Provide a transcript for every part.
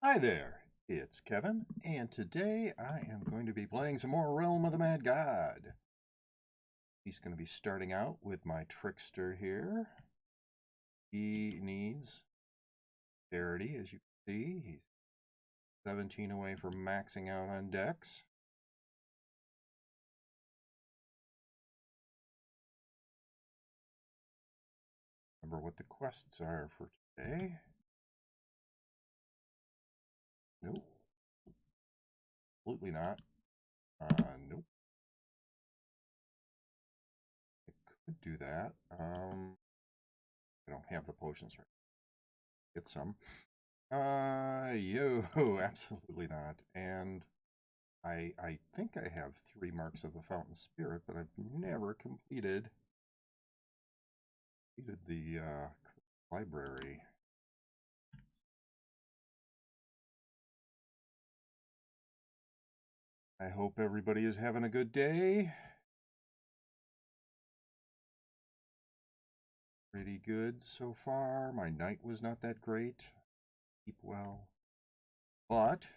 Hi there, it's Kevin, and today I am going to be playing some more Realm of the Mad God. He's going to be starting out with my trickster here. He needs dexterity, as you can see. He's 17 away from maxing out on dex. Remember what the quests are for today. Nope. Absolutely not. Nope. I could do that. I don't have the potions right. Get some. Absolutely not. And I think I have 3 marks of the Fountain Spirit, but I've never completed the library. I hope everybody is having a good day. Pretty good so far. My night was not that great. Keep well. But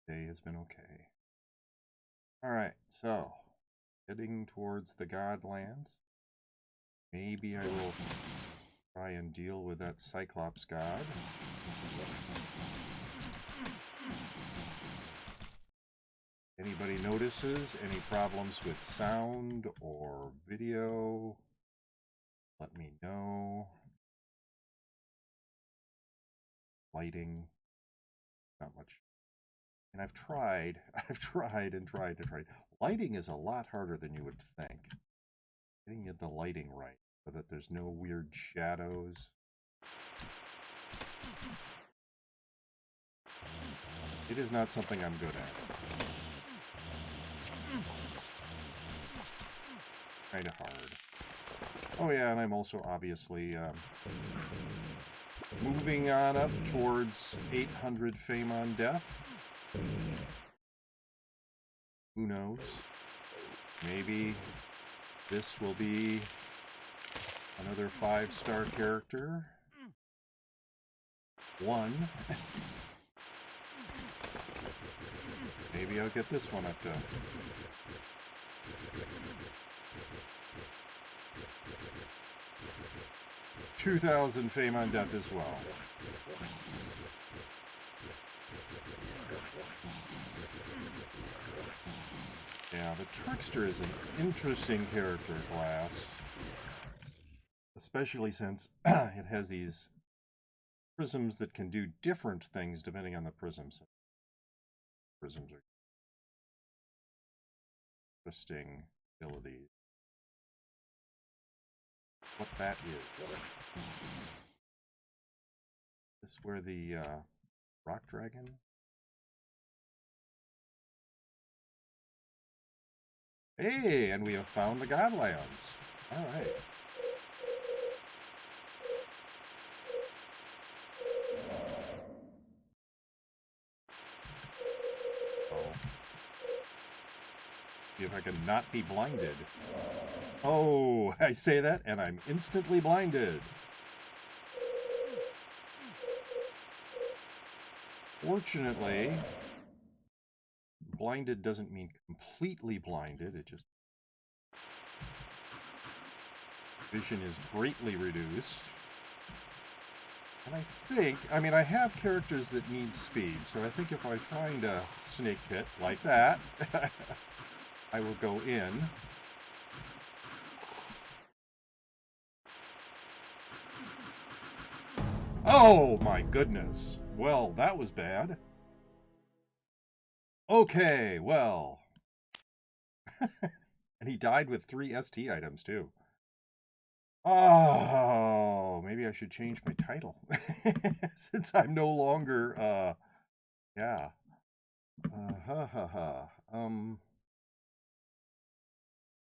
day has been okay. Alright, so heading towards the Godlands. Maybe I will try and deal with that Cyclops god. Anybody notices any problems with sound or video, let me know. Lighting, not much. And I've tried and tried. Lighting is a lot harder than you would think. Getting the lighting right so that there's no weird shadows. It is not something I'm good at. Kind of hard. Oh yeah, and I'm also obviously moving on up towards 800 fame on death. Who knows? Maybe this will be another 5-star character. 1. Maybe I'll get this one up to 2,000 fame on death as well. Yeah, the Trickster is an interesting character class. Especially since it has these prisms that can do different things depending on the prisms. Prisms are interesting abilities. What that is. This where the rock dragon? Hey, and we have found the Godlands. All right. See if I can not be blinded. Oh, I say that and I'm instantly blinded. Fortunately, blinded doesn't mean completely blinded. It just vision is greatly reduced. And I mean, I have characters that need speed, so I think if I find a snake pit like that, I will go in. Oh my goodness. Well, that was bad. Okay, well. And he died with 3 ST items too. Oh, maybe I should change my title. Since I'm no longer, yeah. Ha ha ha.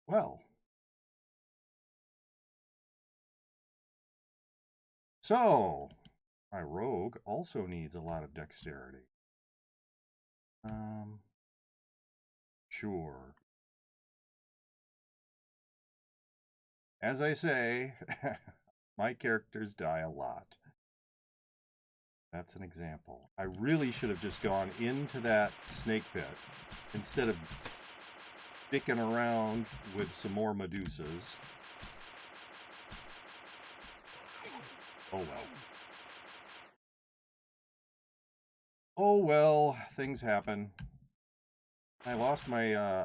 Well. So, my rogue also needs a lot of dexterity. Sure. As I say, My characters die a lot. That's an example. I really should have just gone into that snake pit instead of dicking around with some more Medusas. Oh well. Oh well, things happen. I lost my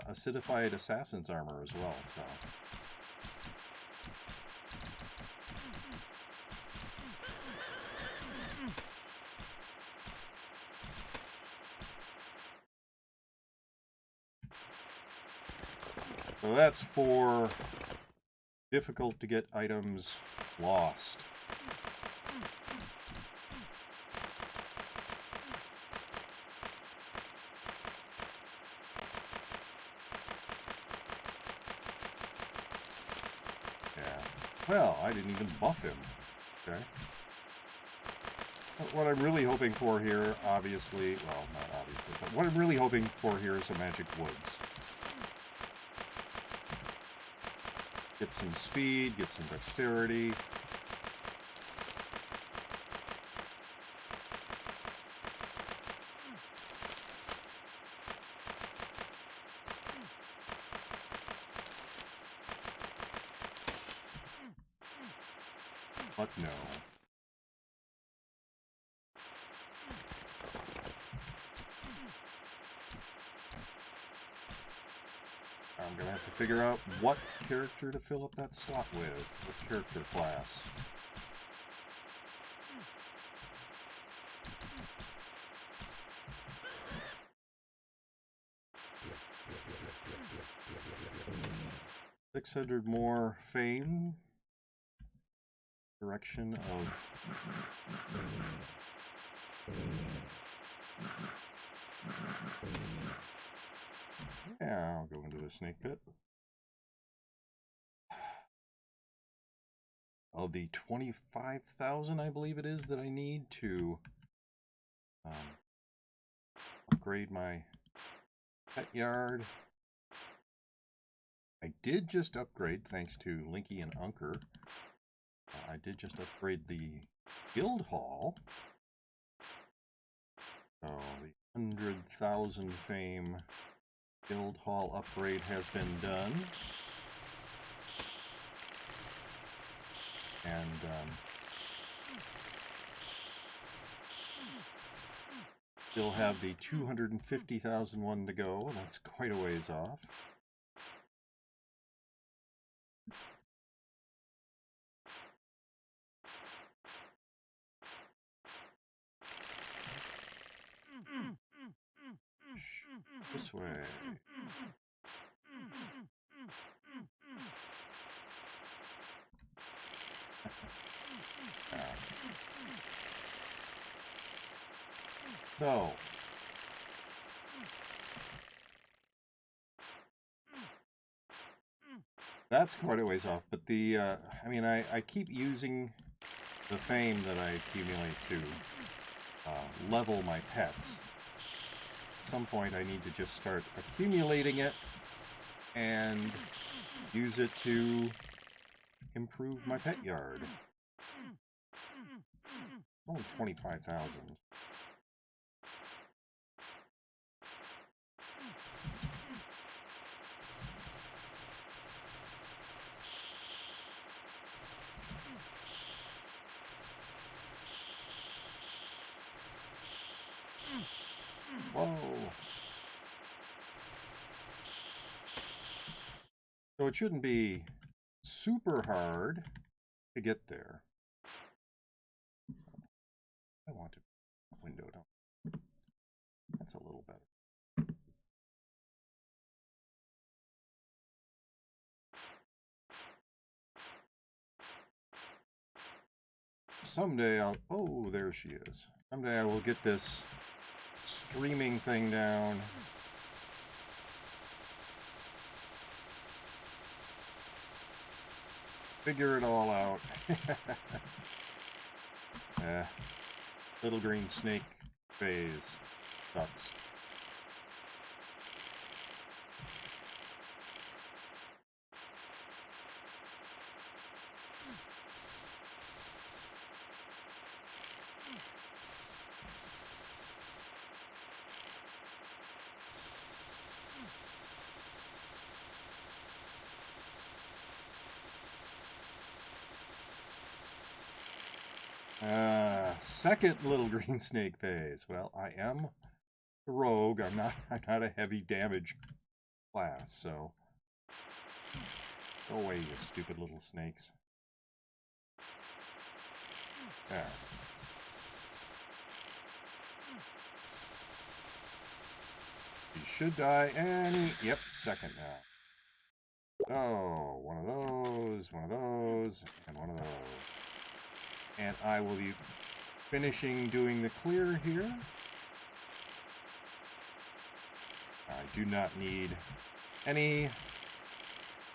acidified assassin's armor as well, so... So that's 4 difficult to get items lost. Yeah. Well, I didn't even buff him. Okay. But what I'm really hoping for here, obviously, well, not obviously, but what I'm really hoping for here is some magic woods. Get some speed, get some dexterity. But no. I'm going to have to figure out what character to fill up that slot with, what character class. $600 more fame. Direction of... Yeah, I'll go into the snake pit. Of the 25,000, I believe it is, that I need to upgrade my pet yard. I did just upgrade, thanks to Linky and Unker. I did just upgrade the guild hall. So the 100,000 fame guild hall upgrade has been done. And still have the 250,000 one to go. That's quite a ways off. This way. So, that's quite a ways off, but the, I mean, I keep using the fame that I accumulate to level my pets. At some point I need to just start accumulating it and use it to improve my pet yard. Only 25,000. Whoa. So it shouldn't be super hard to get there. I want to window down. That's a little better. Someday I'll... Oh, there she is. Someday I will get this streaming thing down. Figure it all out. Little green snake phase sucks. second little green snake phase. Well, I am the rogue. I'm not a heavy damage class, so go away, you stupid little snakes. There. You should die any... Yep, second now. Oh, one of those, and one of those. And I will be finishing doing the clear here. I do not need any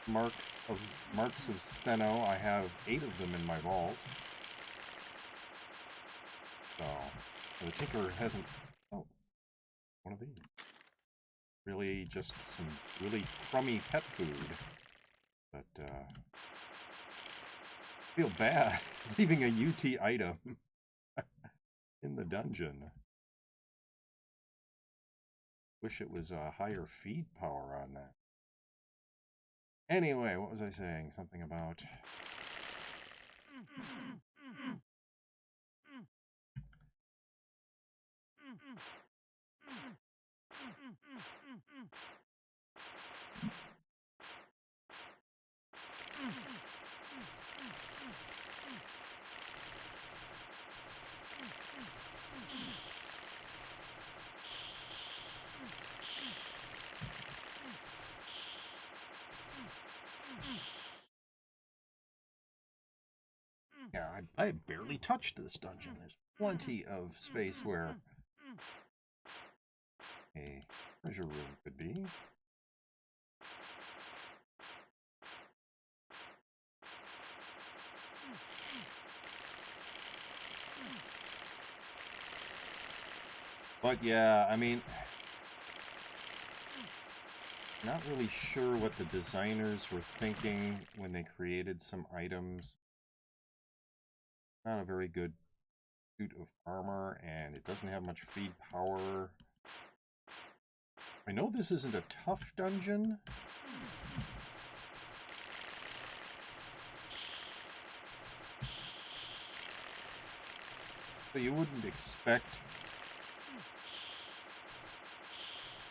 marks of steno. I have 8 of them in my vault. So the tinker hasn't... Oh, one of these. Really just some really crummy pet food. But feel bad leaving a UT item in the dungeon. Wish it was a higher feed power on that. Anyway, what was I saying? Something about... Yeah, I barely touched this dungeon. There's plenty of space where a treasure room could be. But yeah, I mean, not really sure what the designers were thinking when they created some items. Not a very good suit of armor, and it doesn't have much feed power. I know this isn't a tough dungeon. So you wouldn't expect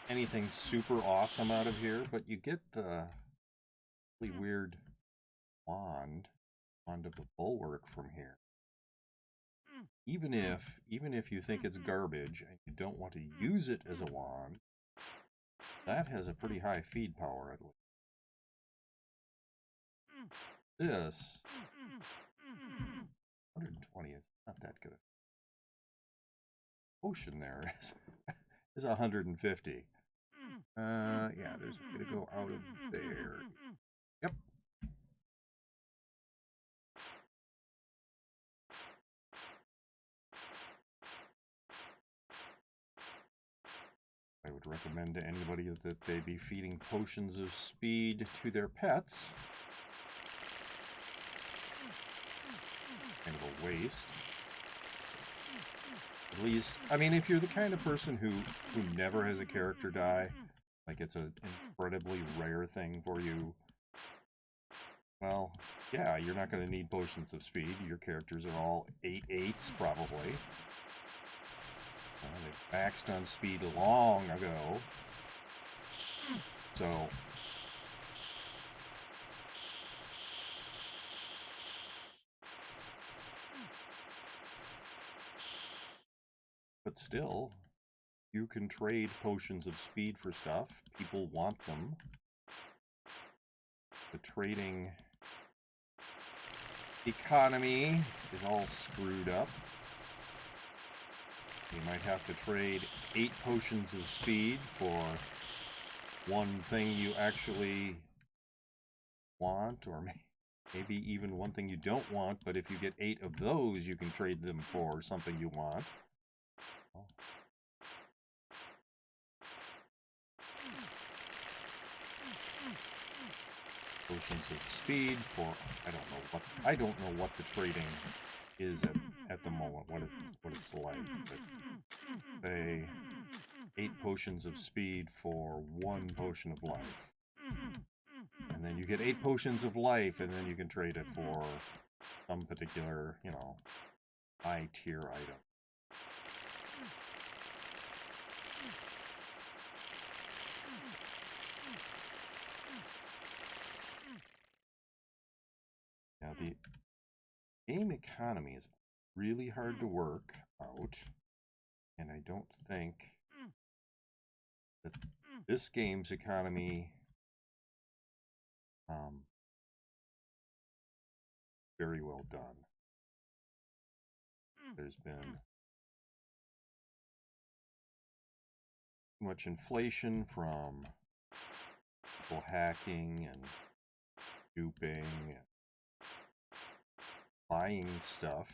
anything super awesome out of here, but you get the really weird wand of the bulwark from here. Even if you think it's garbage and you don't want to use it as a wand, that has a pretty high feed power at least. This 120 is not that good. Potion there is 150. Yeah, there's a way to go out of there. Yep. I would recommend to anybody that they be feeding potions of speed to their pets. Kind of a waste. At least, I mean, if you're the kind of person who never has a character die, like it's an incredibly rare thing for you, well, yeah, you're not going to need potions of speed. Your characters are all 8/8s probably. They maxed on speed long ago. So but still, you can trade potions of speed for stuff. People want them. The trading economy is all screwed up. You might have to trade 8 potions of speed for one thing you actually want, or maybe even one thing you don't want, but if you get 8 of those, you can trade them for something you want. Potions of speed for I don't know what the trading is at the moment, what it's like. But say 8 potions of speed for 1 potion of life. And then you get 8 potions of life, and then you can trade it for some particular, high tier item. Now the game economy is really hard to work out, and I don't think that this game's economy very well done. There's been too much inflation from people hacking and duping and buying stuff.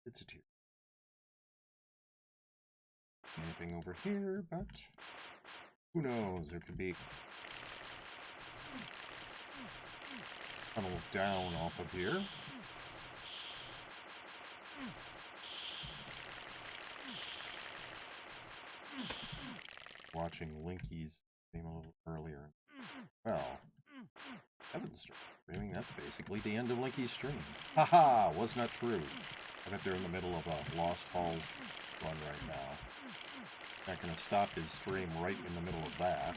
It's a tier. Anything over here, but who knows? There could be tunnel down off of here. Watching Linky's game a little earlier. Well, Kevin's streaming. That's basically the end of Linky's stream. Haha, was not true. I bet they're in the middle of a Lost Halls run right now. Not going to stop his stream right in the middle of that.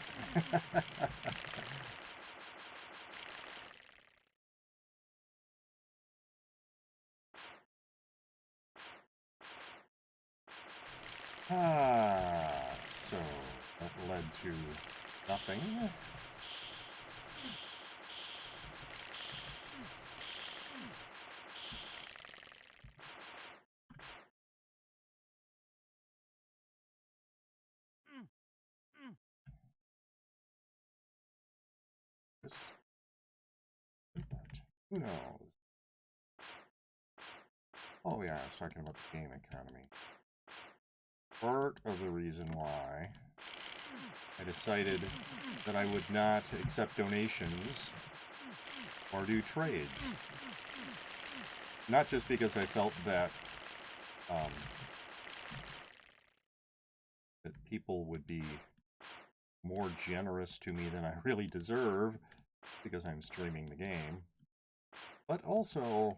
So that led to nothing. Who knows? Oh yeah, I was talking about the game economy. Part of the reason why I decided that I would not accept donations or do trades. Not just because I felt that that people would be more generous to me than I really deserve because I'm streaming the game, but also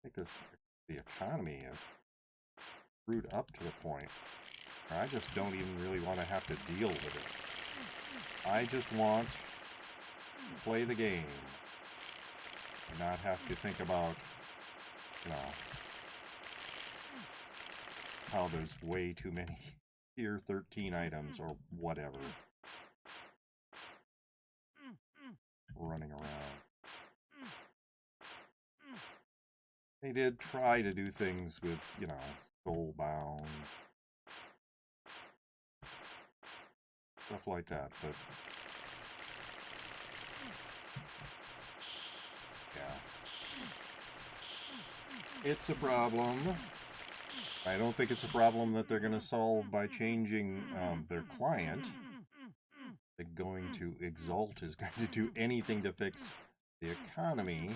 I think the economy is screwed up to the point where I just don't even really want to have to deal with it. I just want to play the game and not have to think about, you know, how there's way too many tier 13 items or whatever running around. They did try to do things with, you know, Soulbound, stuff like that, but yeah, it's a problem. I don't think it's a problem that they're going to solve by changing their client. They're going to Exalt is going to do anything to fix the economy.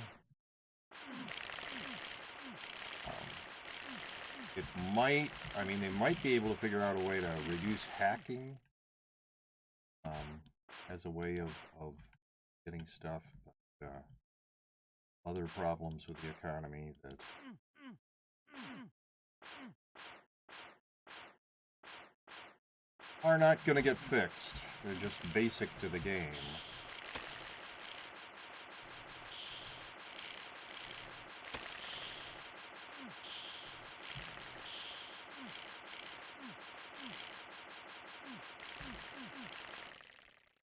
It might, I mean, they might be able to figure out a way to reduce hacking as a way of getting stuff, but other problems with the economy that are not going to get fixed. They're just basic to the game.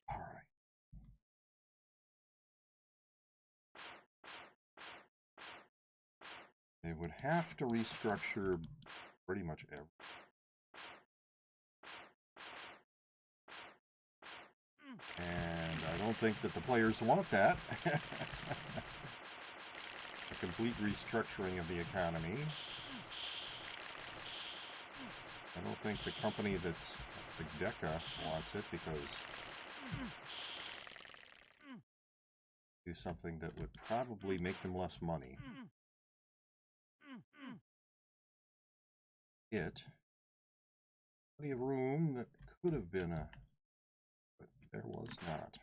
All right. They would have to restructure pretty much everything. And I don't think that the players want that. A complete restructuring of the economy. I don't think the company that's Big Deca wants it because do something that would probably make them less money. Plenty of room that could have been but there was not.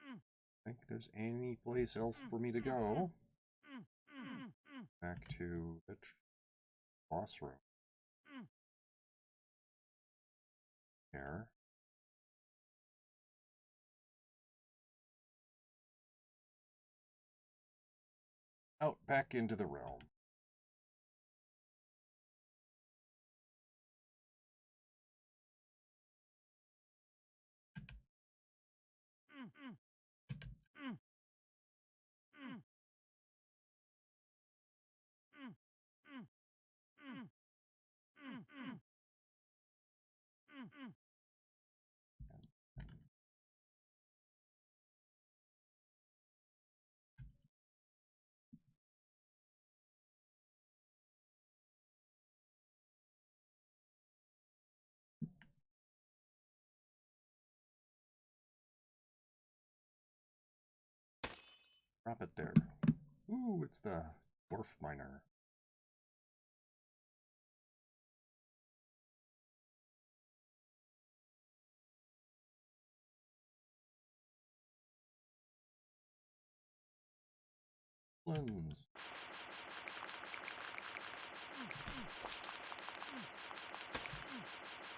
I think there's any place else for me to go. Back to the boss room. There. Out back into the realm. Drop it there. Ooh, it's the dwarf miner. Lens.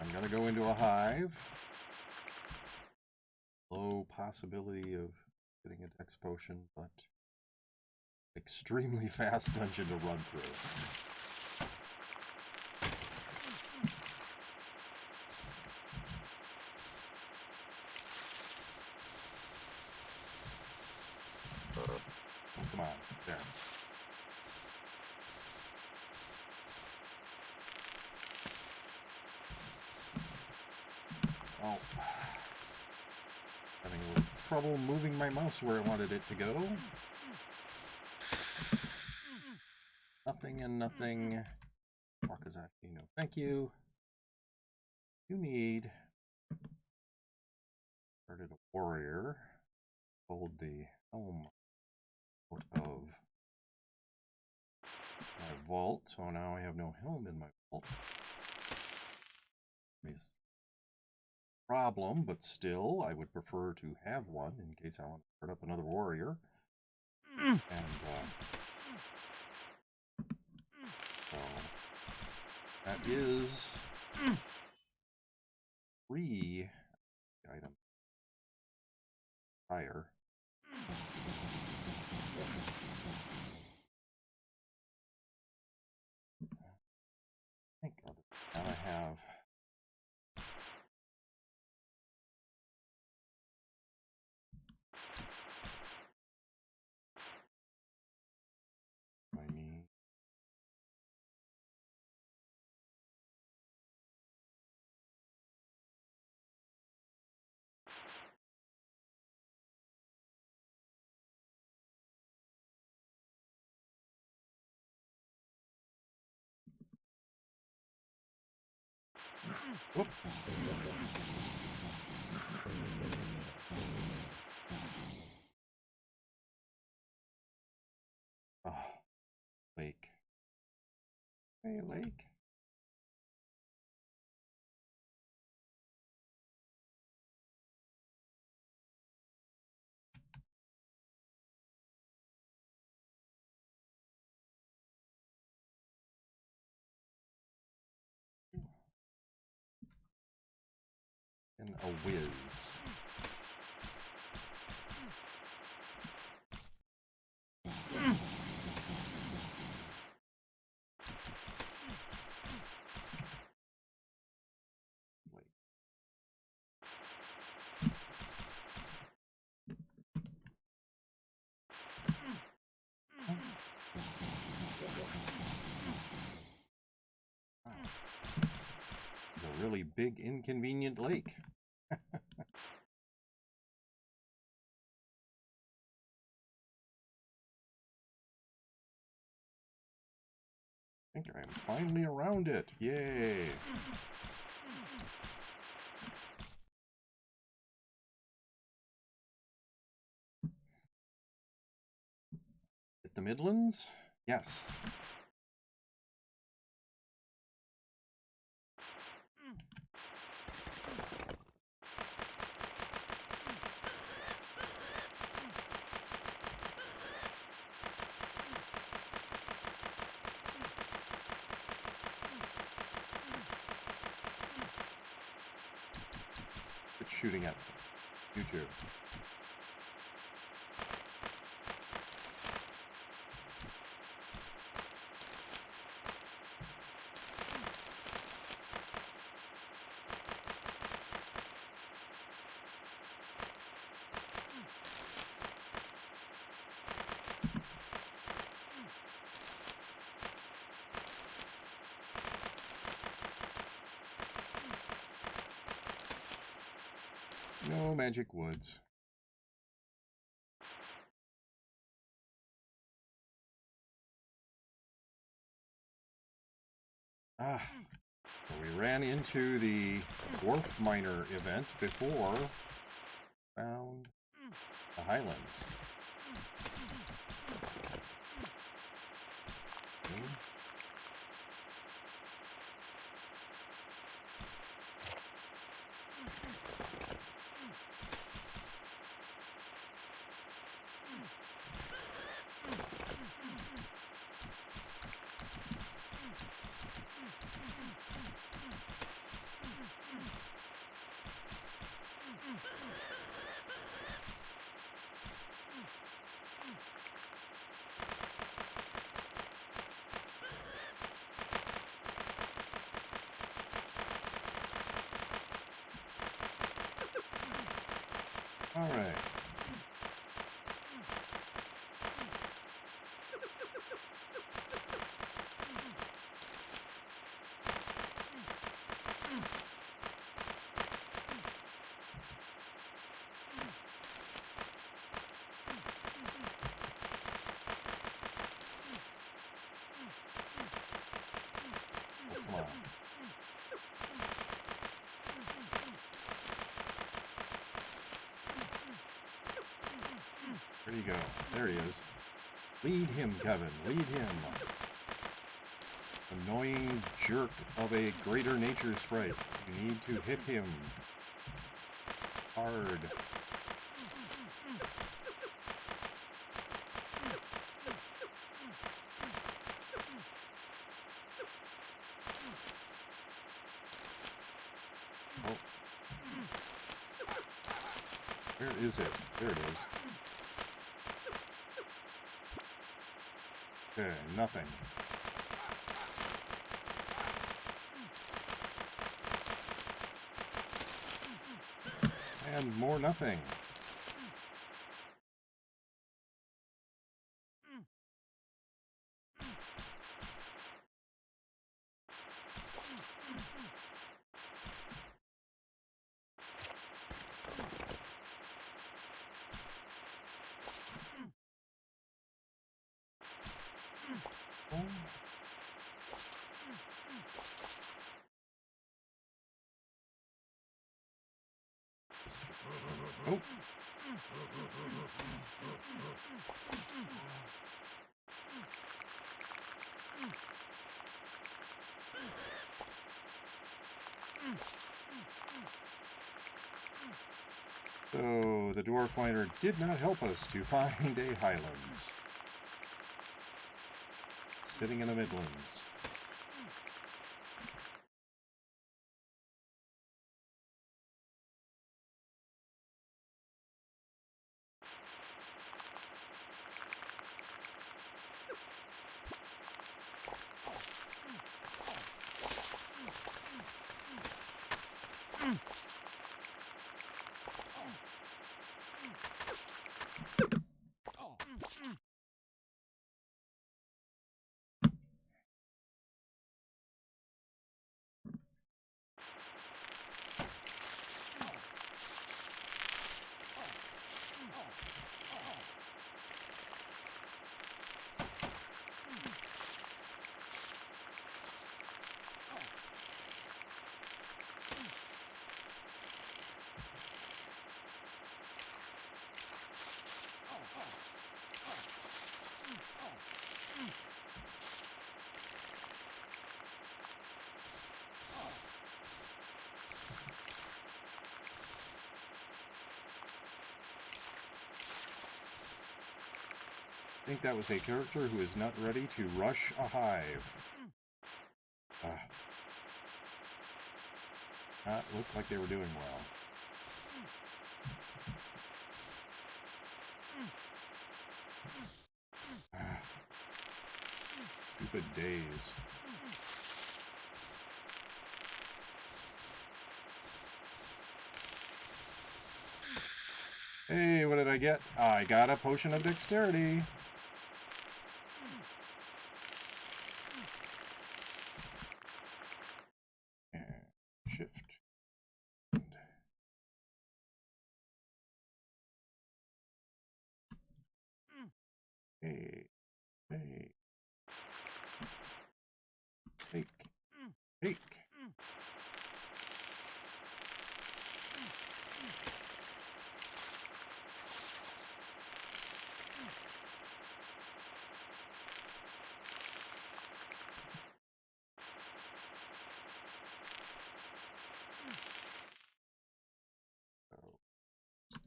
I'm gonna go into a hive. Low possibility of getting a dex potion, but extremely fast dungeon to run through. Oh, come on, there. Oh, having a little trouble moving my mouse where I wanted it to go. Nothing and nothing. Wakazaki, no thank you. You need... Started a warrior. Hold the helm out of my vault, so now I have no helm in my vault. Problem, but still, I would prefer to have one in case I want to start up another warrior. And so that is 3 items higher. I think now I have my knee. Whoop. Oh, lake. Hey, lake. And a whiz. It's a really big, inconvenient lake. I think I'm finally around it. Yay! hit the Midlands? Yes. Quit shooting at me. You too. No magic woods. Ah, so we ran into the dwarf miner event before found the highlands. Okay. All right. Oh, come on. Where'd he go? There he is. Lead him, Kevin. Lead him. Annoying jerk of a greater nature sprite. You need to hit him hard. Oh. Where is it? There it is. Okay, nothing. And more nothing. Oh. So the dwarf miner did not help us to find a highlands. Sitting in the Midlands. I think that was a character who is not ready to rush a hive. That looked like they were doing well. Stupid days. Hey, what did I get? I got a potion of dexterity. And shift. Hey, hey. Take, take.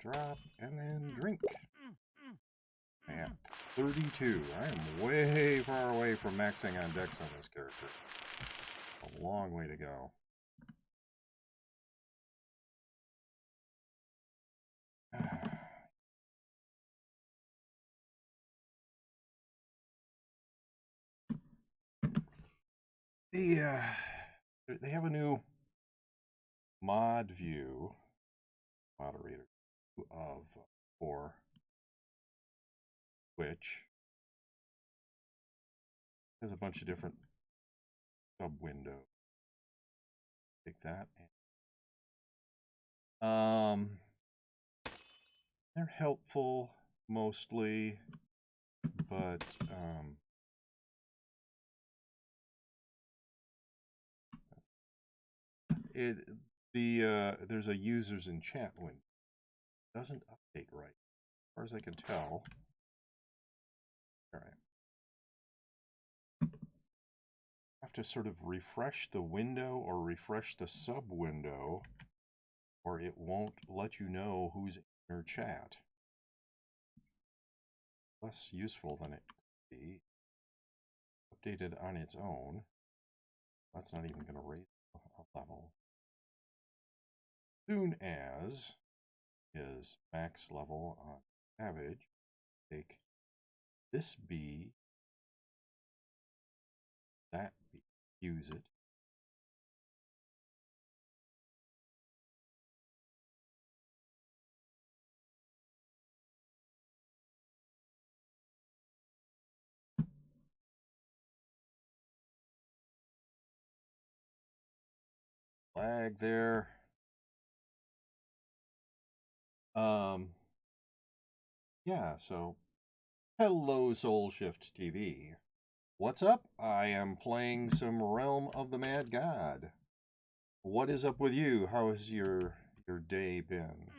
Drop and then drink. At 32. I am way far away from maxing on dex on this character. A long way to go. They have a new mod view moderator of for Twitch. There's a bunch of different sub windows. Take that. They're helpful mostly, but there's a users in chat window. It doesn't update right, as far as I can tell. All right. Have to sort of refresh the window or refresh the sub window, or it won't let you know who's in your chat. Less useful than it could be. Updated on its own. That's not even going to raise a level. Soon as is max level on Savage, take this B, that B, use it. Lag there. Yeah, so hello Soul Shift TV. What's up? I am playing some Realm of the Mad God. What is up with you? How has your day been?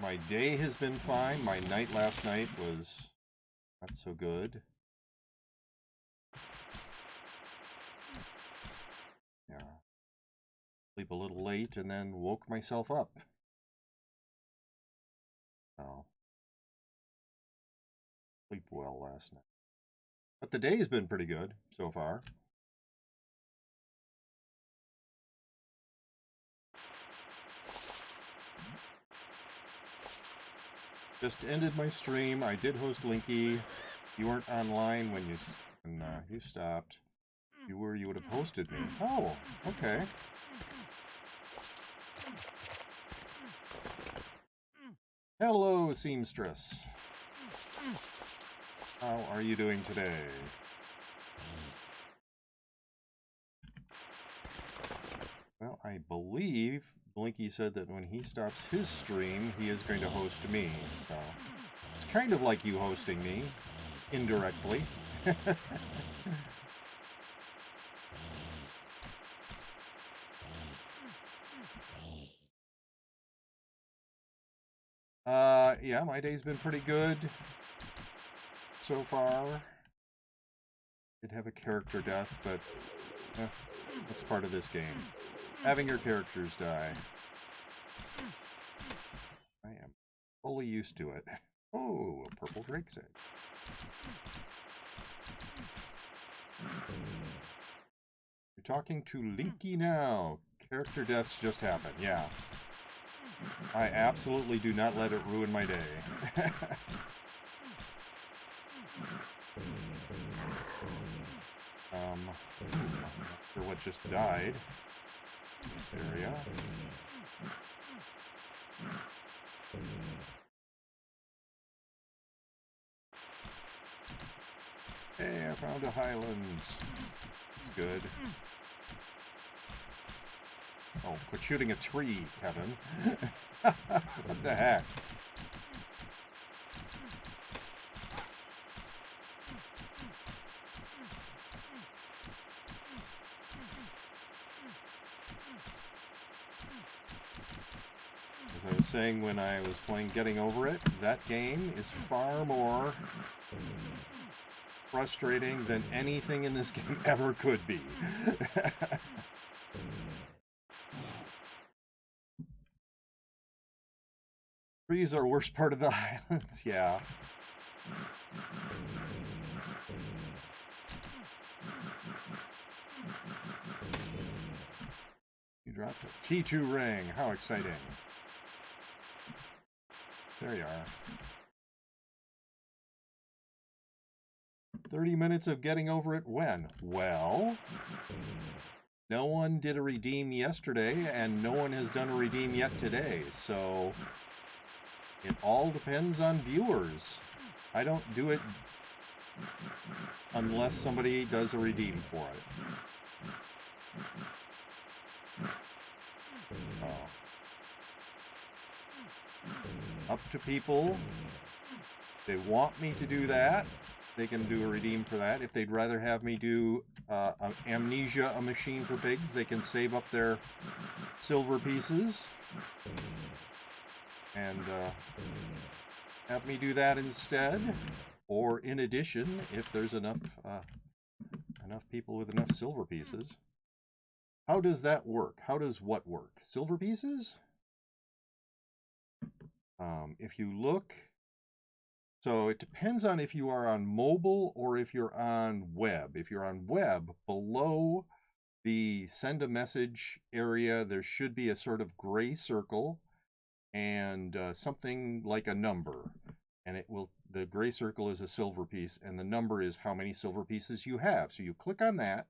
My day has been fine. My night last night was not so good. Yeah. Sleep a little late and then woke myself up. Oh. Sleep well last night. But the day's been pretty good so far. Just ended my stream. I did host Linky. You weren't online when you stopped. If you were, you would have hosted me. Oh, okay. Hello, seamstress. How are you doing today? Well, I believe Blinky said that when he stops his stream, he is going to host me. So it's kind of like you hosting me, indirectly. Yeah, my day's been pretty good so far. Did have a character death, but that's part of this game. having your characters die. I am fully used to it. Oh, a purple drake's egg. You're talking to Linky now. Character deaths just happen, yeah. I absolutely do not let it ruin my day. I'm not sure what just died in this area. Hey, I found a Highlands. That's good. Oh, quit shooting a tree, Kevin. What the heck? As I was saying when I was playing Getting Over It, that game is far more frustrating than anything in this game ever could be. Trees are worst part of the Highlands, yeah. You dropped a T2 ring. How exciting. There you are. 30 minutes of Getting Over It when? Well, no one did a redeem yesterday, and no one has done a redeem yet today, so it all depends on viewers. I don't do it unless somebody does a redeem for it. Oh. Up to people. If they want me to do that, they can do a redeem for that. If they'd rather have me do Amnesia, a Machine for Pigs, they can save up their silver pieces and have me do that instead. Or in addition, if there's enough people with enough silver pieces. How does that work? How does what work? Silver pieces? If you look, so it depends on if you are on mobile or if you're on web. If you're on web, below the send a message area, there should be a sort of gray circle and something like a number. And it will, the gray circle is a silver piece, and the number is how many silver pieces you have. So you click on that,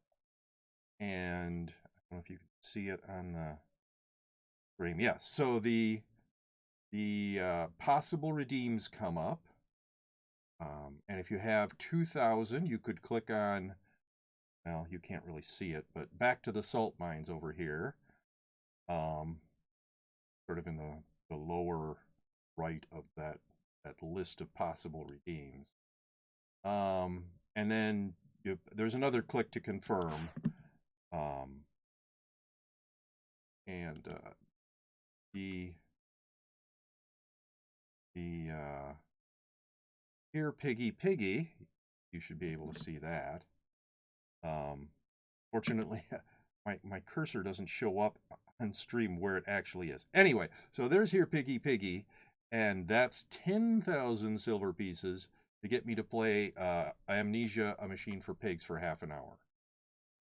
and I don't know if you can see it on the screen. Yes, so the possible redeems come up. And if you have 2,000, you could click on, well, you can't really see it, but back to the salt mines over here. Sort of in the lower right of that list of possible redeems. And then there's another click to confirm. And here, Piggy, you should be able to see that. Fortunately, my cursor doesn't show up on stream where it actually is. Anyway, so there's here Piggy, and that's 10,000 silver pieces to get me to play Amnesia, a Machine for Pigs for half an hour.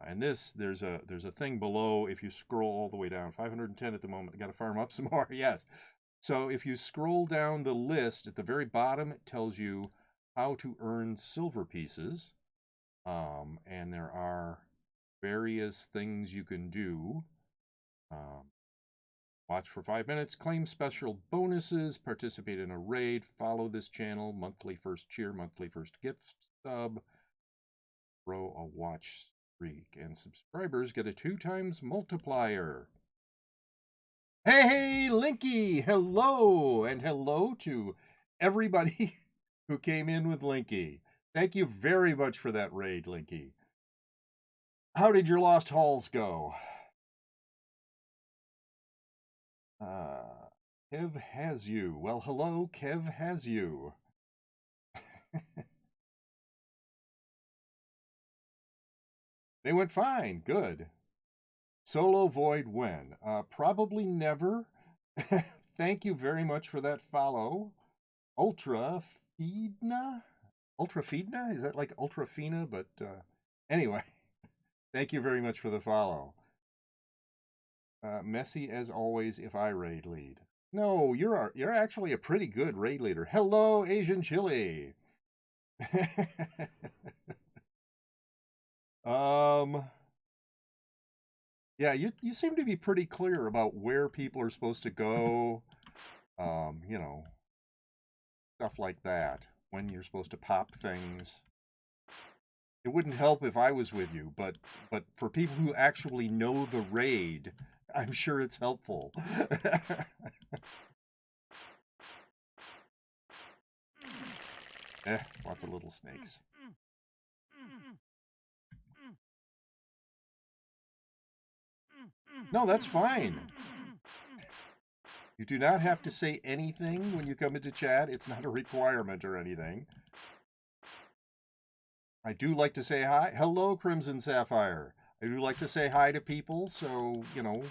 And this, there's a thing below. If you scroll all the way down, 510 at the moment. I got to farm up some more. Yes. So if you scroll down the list at the very bottom, it tells you how to earn silver pieces. And there are various things you can do. Watch for 5 minutes, claim special bonuses, participate in a raid, follow this channel, monthly first cheer, monthly first gift sub, grow a watch streak, and subscribers get a 2x multiplier. Hey, Linky! Hello! And hello to everybody who came in with Linky. Thank you very much for that raid, Linky. How did your Lost Halls go? Kev has you. Well, hello, Kev has you. They went fine. Good. Solo void when? Probably never. Thank you very much for that follow. Ultra Feedna? Ultra Feedna? Is that like Ultra Fina? But anyway, thank you very much for the follow. Messy as always if I raid lead. No, you're actually a pretty good raid leader. Hello, Asian Chili. um, yeah, you seem to be pretty clear about where people are supposed to go. You know, stuff like that. When you're supposed to pop things. It wouldn't help if I was with you, but for people who actually know the raid, I'm sure it's helpful. Lots of little snakes. No, that's fine. You do not have to say anything when you come into chat. It's not a requirement or anything. I do like to say hi. Hello, Crimson Sapphire. I do like to say hi to people, so, you know,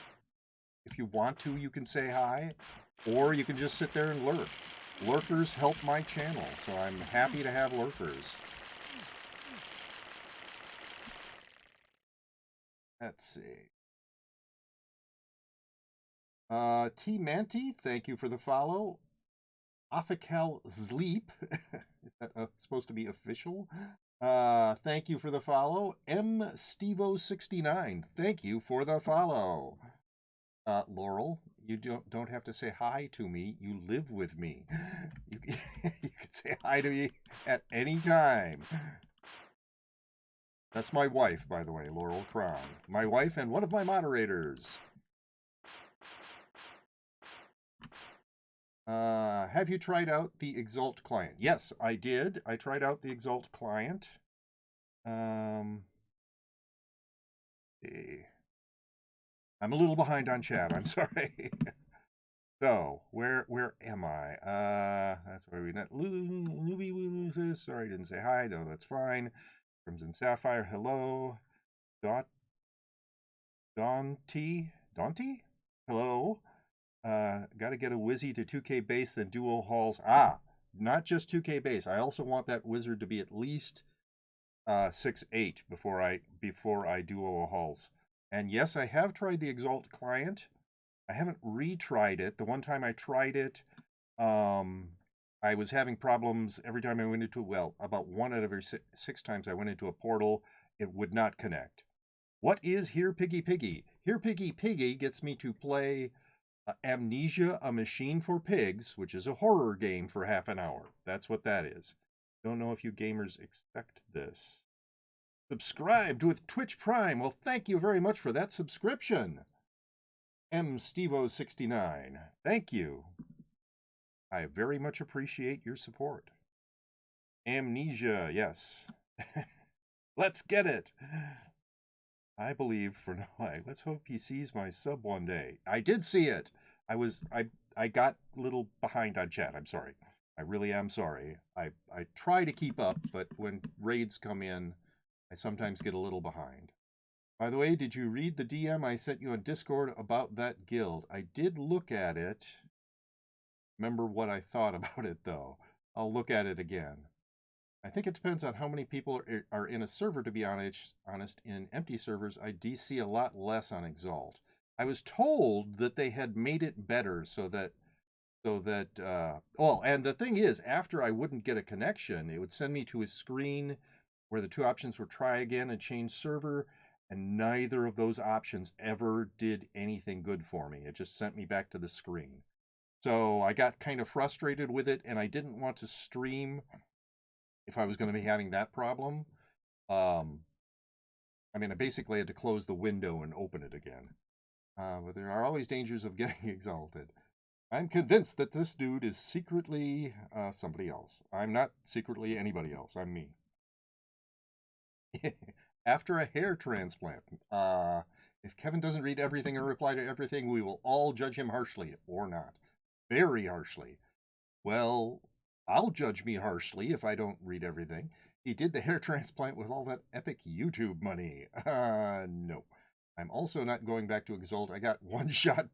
if you want to, you can say hi, or you can just sit there and lurk. Lurkers help my channel, so I'm happy to have lurkers. Let's see. T Manti, thank you for the follow. Afical Sleep, is that supposed to be official? Thank you for the follow. M Stevo69, thank you for the follow. Laurel, you don't have to say hi to me. You live with me. You can say hi to me at any time. That's my wife, by the way, Laurel Crown. My wife and one of my moderators. Have you tried out the Exalt client? Yes, I did. I tried out the Exalt client. I'm a little behind on chat. I'm sorry. So, where am I? That's where we net. Newbie, sorry, I didn't say hi. No, that's fine. Crimson Sapphire, hello. Daunty? Hello. Got to get a Wizzy to 2K base, then duo halls. Not just 2K base. I also want that wizard to be at least 6-8 before I duo halls. And yes, I have tried the Exalt client. I haven't retried it. The one time I tried it, I was having problems every time I went into, well, about 1 out of every 6 times I went into a portal, it would not connect. What is Here Piggy Piggy? Here Piggy Piggy gets me to play Amnesia, A Machine for Pigs, which is a horror game for half an hour. That's what that is. Don't know if you gamers expect this. Subscribed with Twitch Prime. Well, thank you very much for that subscription. M Stevo69. Thank you. I very much appreciate your support. Amnesia, yes. Let's get it. I believe for no way. Let's hope he sees my sub one day. I did see it. I got a little behind on chat. I'm sorry. I really am sorry. I try to keep up, but when raids come in, I sometimes get a little behind. By the way, did you read the DM I sent you on Discord about that guild? I did look at it. Remember what I thought about it, though. I'll look at it again. I think it depends on how many people are in a server, to be honest. In empty servers, I DC a lot less on Exalt. I was told that they had made it better so that well, and the thing is, after I wouldn't get a connection, it would send me to a screen where the two options were try again and change server, and neither of those options ever did anything good for me. It just sent me back to the screen. So I got kind of frustrated with it, and I didn't want to stream if I was going to be having that problem. I mean, I basically had to close the window and open it again. But there are always dangers of getting exalted. I'm convinced that this dude is secretly somebody else. I'm not secretly anybody else. I'm me. After a hair transplant. If Kevin doesn't read everything or reply to everything, we will all judge him harshly, or not. Very harshly. Well, I'll judge me harshly if I don't read everything. He did the hair transplant with all that epic YouTube money. No. I'm also not going back to Exalt. I got one shot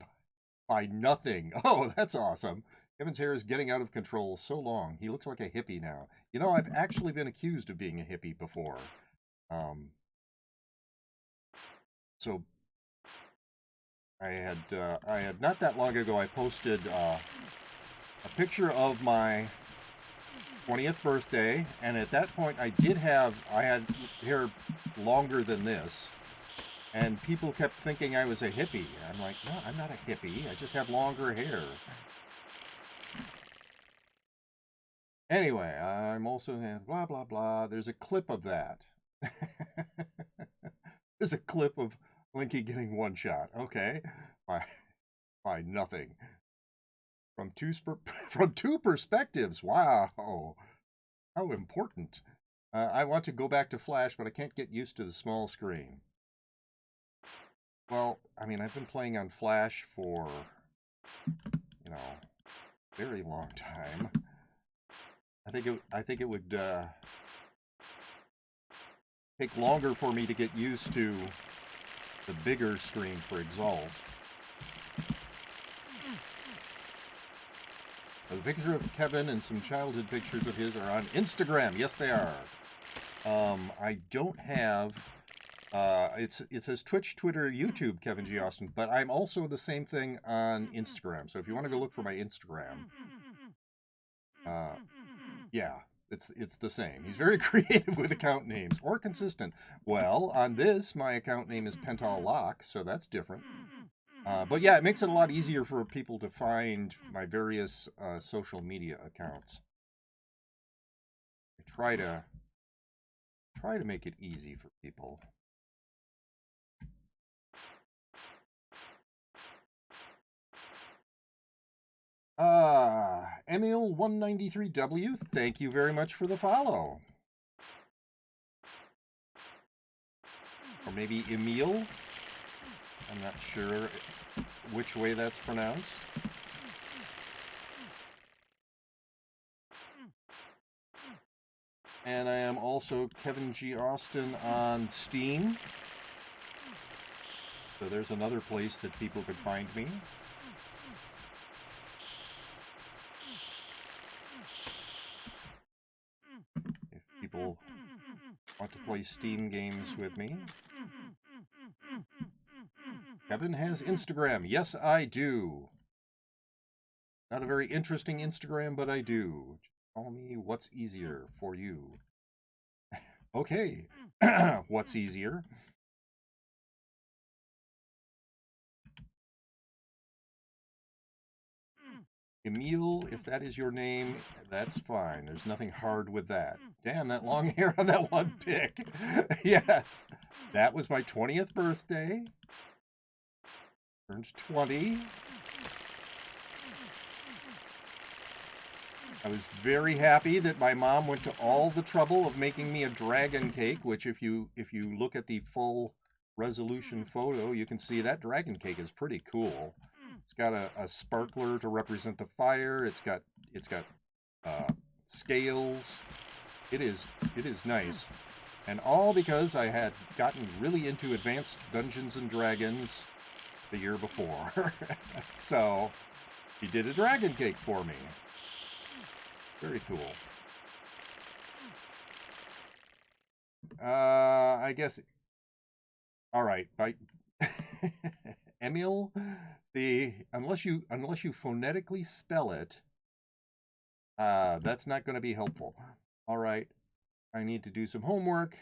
by nothing. Oh, that's awesome. Kevin's hair is getting out of control so long. He looks like a hippie now. You know, I've actually been accused of being a hippie before. So I had not that long ago, I posted a picture of my 20th birthday, and at that point I had hair longer than this, and people kept thinking I was a hippie. I'm like, no, I'm not a hippie. I just have longer hair. Anyway, I'm also blah, blah, blah. There's a clip of that. There's a clip of Linky getting one shot. Okay. By nothing. From two perspectives. Wow. How important. I want to go back to Flash, but I can't get used to the small screen. Well, I mean, I've been playing on Flash for, you know, very long time. I think it would take longer for me to get used to the bigger screen for Exalt. The picture of Kevin and some childhood pictures of his are on Instagram. Yes, they are. I don't have... it says Twitch, Twitter, YouTube, Kevin G. Austin, but I'm also the same thing on Instagram. So if you want to go look for my Instagram, yeah, it's the same. He's very creative with account names, or consistent. Well, on this, my account name is Pental Lock, so that's different. But yeah, it makes it a lot easier for people to find my various social media accounts. I try to make it easy for people. Emil193W, thank you very much for the follow. Or maybe Emil. I'm not sure which way that's pronounced. And I am also Kevin G. Austin on Steam. So there's another place that people could find me. If people want to play Steam games with me. Kevin has Instagram. Yes, I do. Not a very interesting Instagram, but I do. Call me what's easier for you. Okay, what's easier? Emil, if that is your name, that's fine. There's nothing hard with that. Damn, that long hair on that one pic. Yes, that was my 20th birthday. Turned 20. I was very happy that my mom went to all the trouble of making me a dragon cake, which if you look at the full resolution photo, you can see that dragon cake is pretty cool. It's got a sparkler to represent the fire. It's got scales. It is nice, and all because I had gotten really into advanced Dungeons and Dragons the year before. So he did a dragon cake for me. Very cool. I guess. All right, bye. Emil, unless you phonetically spell it, that's not going to be helpful. All right, I need to do some homework,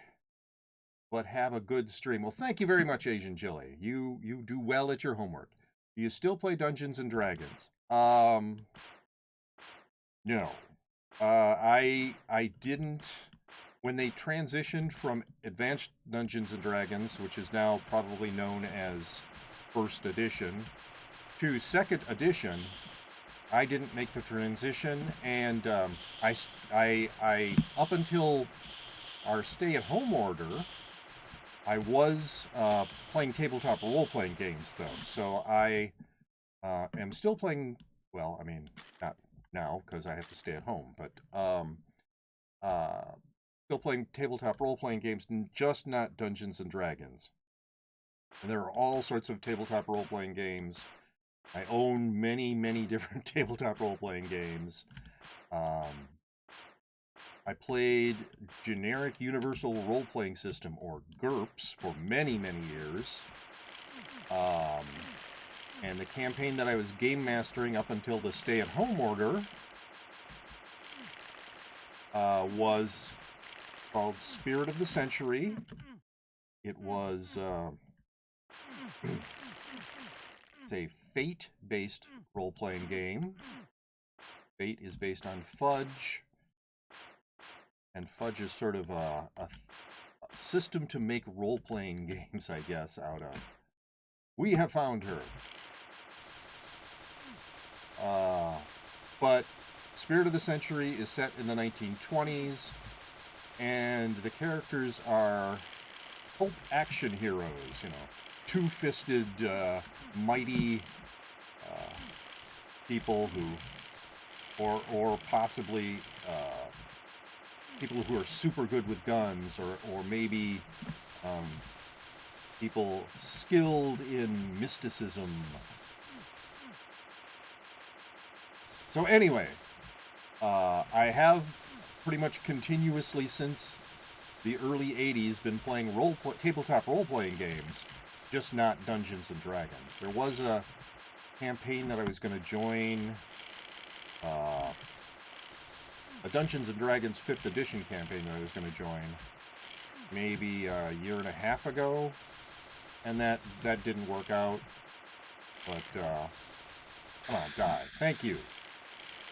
but have a good stream. Well, thank you very much, Asian Chili. You do well at your homework. Do you still play Dungeons and Dragons? No. I didn't. When they transitioned from Advanced Dungeons and Dragons, which is now probably known as First Edition, to Second Edition, I didn't make the transition, and I up until our stay-at-home order, I was playing tabletop role-playing games, though. So I am still playing. Well, I mean, not now because I have to stay at home, but still playing tabletop role-playing games, just not Dungeons and Dragons. And there are all sorts of tabletop role-playing games. I own many, many different tabletop role-playing games. I played Generic Universal Role-Playing System, or GURPS, for many, many years. And the campaign that I was game mastering up until the stay-at-home order was called Spirit of the Century. It was it's a Fate-based role-playing game. Fate is based on Fudge, and Fudge is sort of a system to make role-playing games, I guess, out of. We have found her. But Spirit of the Century is set in the 1920s, and the characters are pulp action heroes, you know, two-fisted, mighty people who, or possibly people who are super good with guns, or maybe people skilled in mysticism. So anyway, I have pretty much continuously since the early 80s been playing tabletop role-playing games, just not Dungeons and Dragons. There was a campaign that I was going to join, a Dungeons and Dragons 5th edition campaign that I was going to join maybe a year and a half ago, and that didn't work out. But come on, die. Thank you.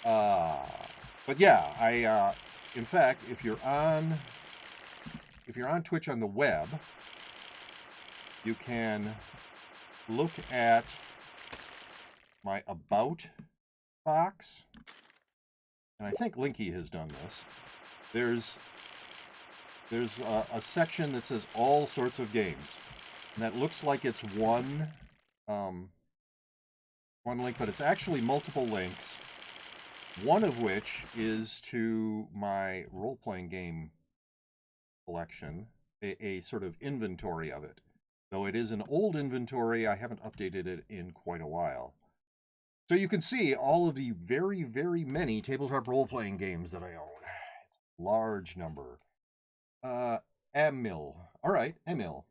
But yeah, in fact, if you're on Twitch on the web, you can look at my About box, and I think Linky has done this. There's a section that says all sorts of games, and that looks like it's one link, but it's actually multiple links. One of which is to my role-playing game collection, a sort of inventory of it. Though it is an old inventory, I haven't updated it in quite a while. So you can see all of the very, very many tabletop role-playing games that I own. It's a large number. Emil. All right, Emil.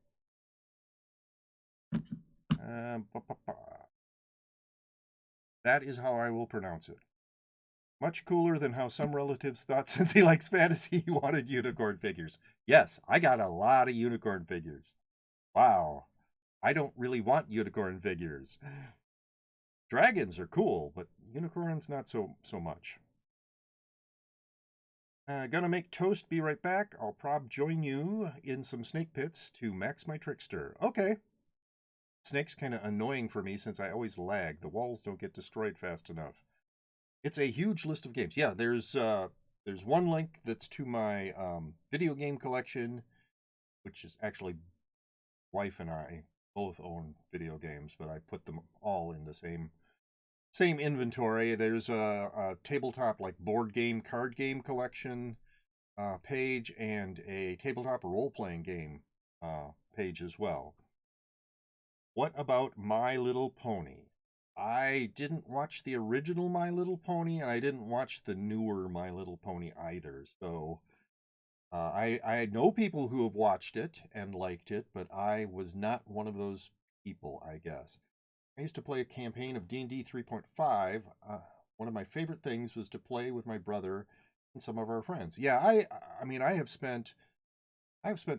That is how I will pronounce it. Much cooler than how some relatives thought since he likes fantasy, he wanted unicorn figures. Yes, I got a lot of unicorn figures. Wow. I don't really want unicorn figures. Dragons are cool, but unicorns not so much. Gonna make toast, be right back. I'll prob join you in some snake pits to max my trickster. Okay. Snake's kind of annoying for me since I always lag. The walls don't get destroyed fast enough. It's a huge list of games. Yeah, there's one link that's to my video game collection, which is actually wife and I both own video games, but I put them all in the same inventory. There's a tabletop like board game, card game collection page, and a tabletop role-playing game page as well. What about My Little Pony? I didn't watch the original My Little Pony, and I didn't watch the newer My Little Pony either. So I know people who have watched it and liked it, but I was not one of those people, I guess. I used to play a campaign of D&D 3.5. One of my favorite things was to play with my brother and some of our friends. Yeah, I mean, I have spent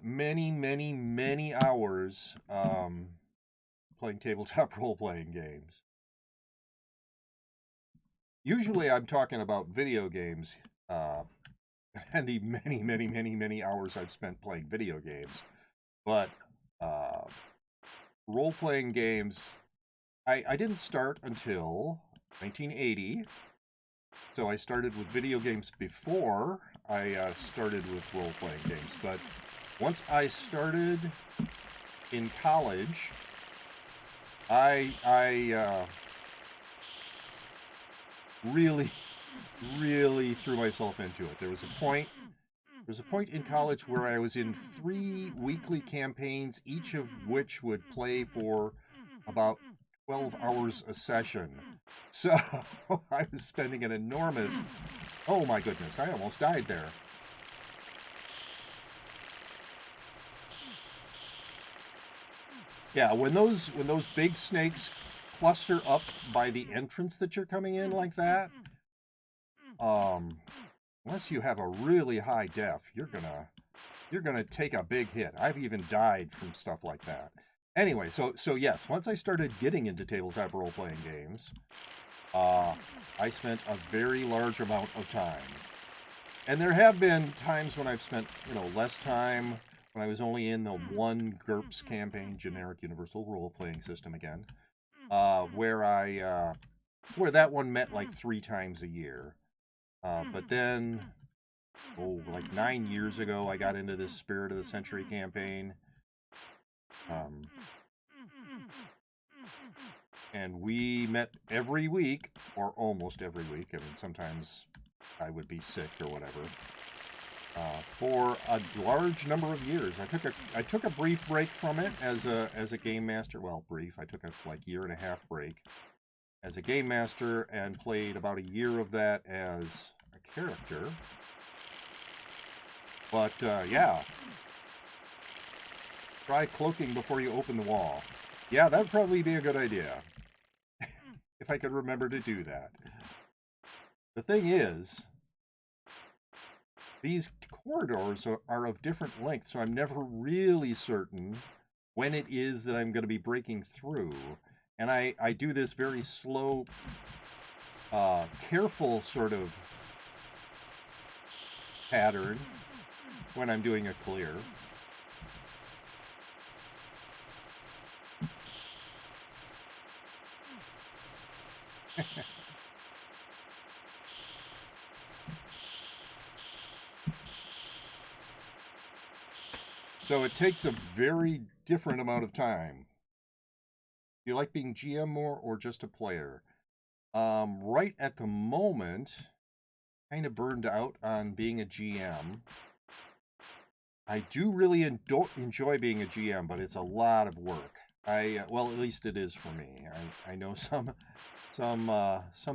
many, many, many hours playing tabletop role-playing games. Usually I'm talking about video games and the many, many, many, many hours I've spent playing video games. But role-playing games, I didn't start until 1980. So I started with video games before I started with role-playing games. But once I started in college, I really threw myself into it. There was a point was a point in college where I was in 3 weekly campaigns, each of which would play for about 12 hours a session. So I was spending an enormous... Oh my goodness, I almost died there. Yeah, when those big snakes cluster up by the entrance that you're coming in like that, unless you have a really high def, you're gonna take a big hit. I've even died from stuff like that. Anyway, so yes, once I started getting into tabletop role-playing games, I spent a very large amount of time. And there have been times when I've spent, less time, when I was only in the one GURPS campaign, generic universal role-playing system again, where that one met like 3 times a year. But then, like 9 years ago, I got into this Spirit of the Century campaign. And we met every week, or almost every week. I mean, sometimes I would be sick or whatever. For a large number of years, I took a brief break from it as a game master. Well, brief. I took a like 1.5-year break as a game master and played about a year of that as a character. But yeah, try cloaking before you open the wall. Yeah, that'd probably be a good idea. If I could remember to do that. The thing is, these corridors are of different lengths, so I'm never really certain when it is that I'm going to be breaking through. And I do this very slow, careful sort of pattern when I'm doing a clear. So it takes a very different amount of time. Do you like being GM more or just a player? Right at the moment, kind of burned out on being a GM. I do really enjoy being a GM, but it's a lot of work. Well, at least it is for me. I know some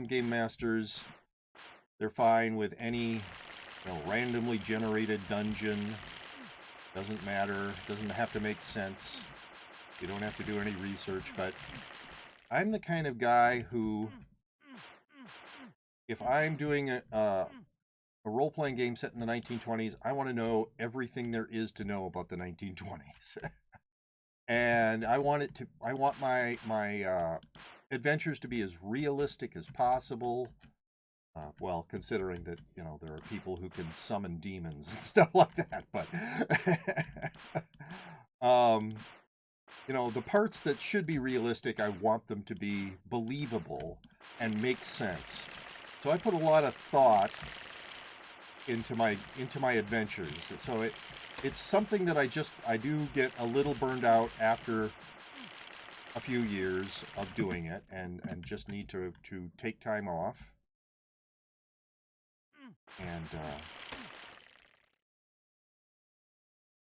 game masters, they're fine with any randomly generated dungeon. Doesn't matter. Doesn't have to make sense. You don't have to do any research. But I'm the kind of guy who, if I'm doing a role-playing game set in the 1920s, I want to know everything there is to know about the 1920s. And I want my adventures to be as realistic as possible. Well, considering that, there are people who can summon demons and stuff like that. But, the parts that should be realistic, I want them to be believable and make sense. So I put a lot of thought into my adventures. So it's something that I do get a little burned out after a few years of doing it and just need to take time off. And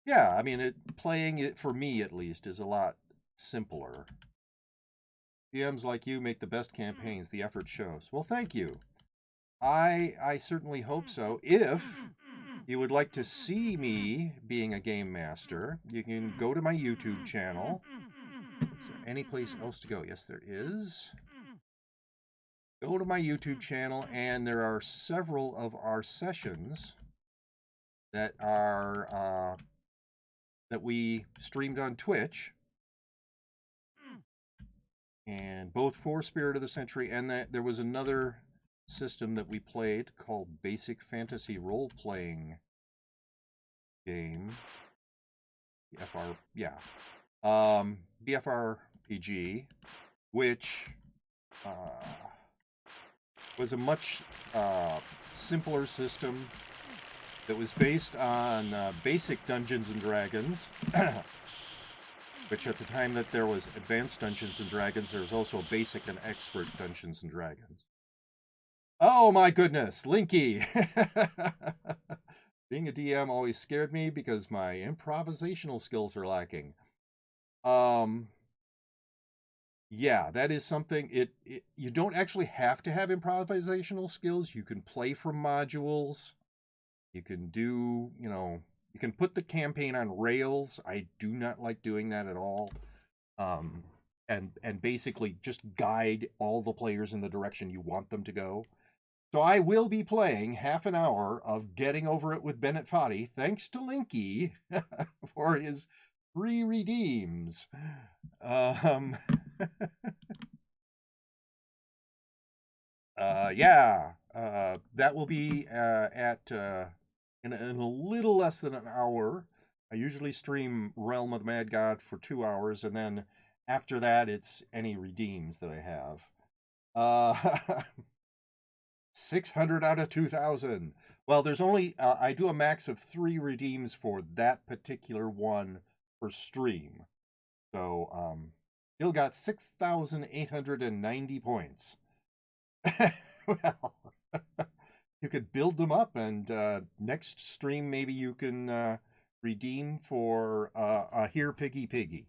yeah, I mean, playing it, for me at least, is a lot simpler. GMs like you make the best campaigns. The effort shows. Well, thank you. I certainly hope so. If you would like to see me being a game master, you can go to my YouTube channel. Is there any place else to go? Yes, there is. Go to my YouTube channel, and there are several of our sessions that are that we streamed on Twitch, and both for Spirit of the Century, and that there was another system that we played called Basic Fantasy Role-Playing Game. BFRPG, which was a much simpler system that was based on basic Dungeons and Dragons, which at the time that there was advanced Dungeons and Dragons, there was also basic and expert Dungeons and Dragons. Oh my goodness, Linky! Being a DM always scared me because my improvisational skills are lacking. Yeah, that is something. You don't actually have to have improvisational skills. You can play from modules. You can do, you can put the campaign on rails. I do not like doing that at all. And basically just guide all the players in the direction you want them to go. So I will be playing half an hour of Getting Over It with Bennett Foddy, thanks to Linky for his 3 redeems. Yeah, that will be in a little less than an hour. I usually stream Realm of the Mad God for 2 hours, and then after that, it's any redeems that I have. 600 out of 2,000. Well, there's only, I do a max of 3 redeems for that particular one per stream. So, still got 6,890 points. Well, you could build them up, and next stream maybe you can redeem for a Here Piggy Piggy.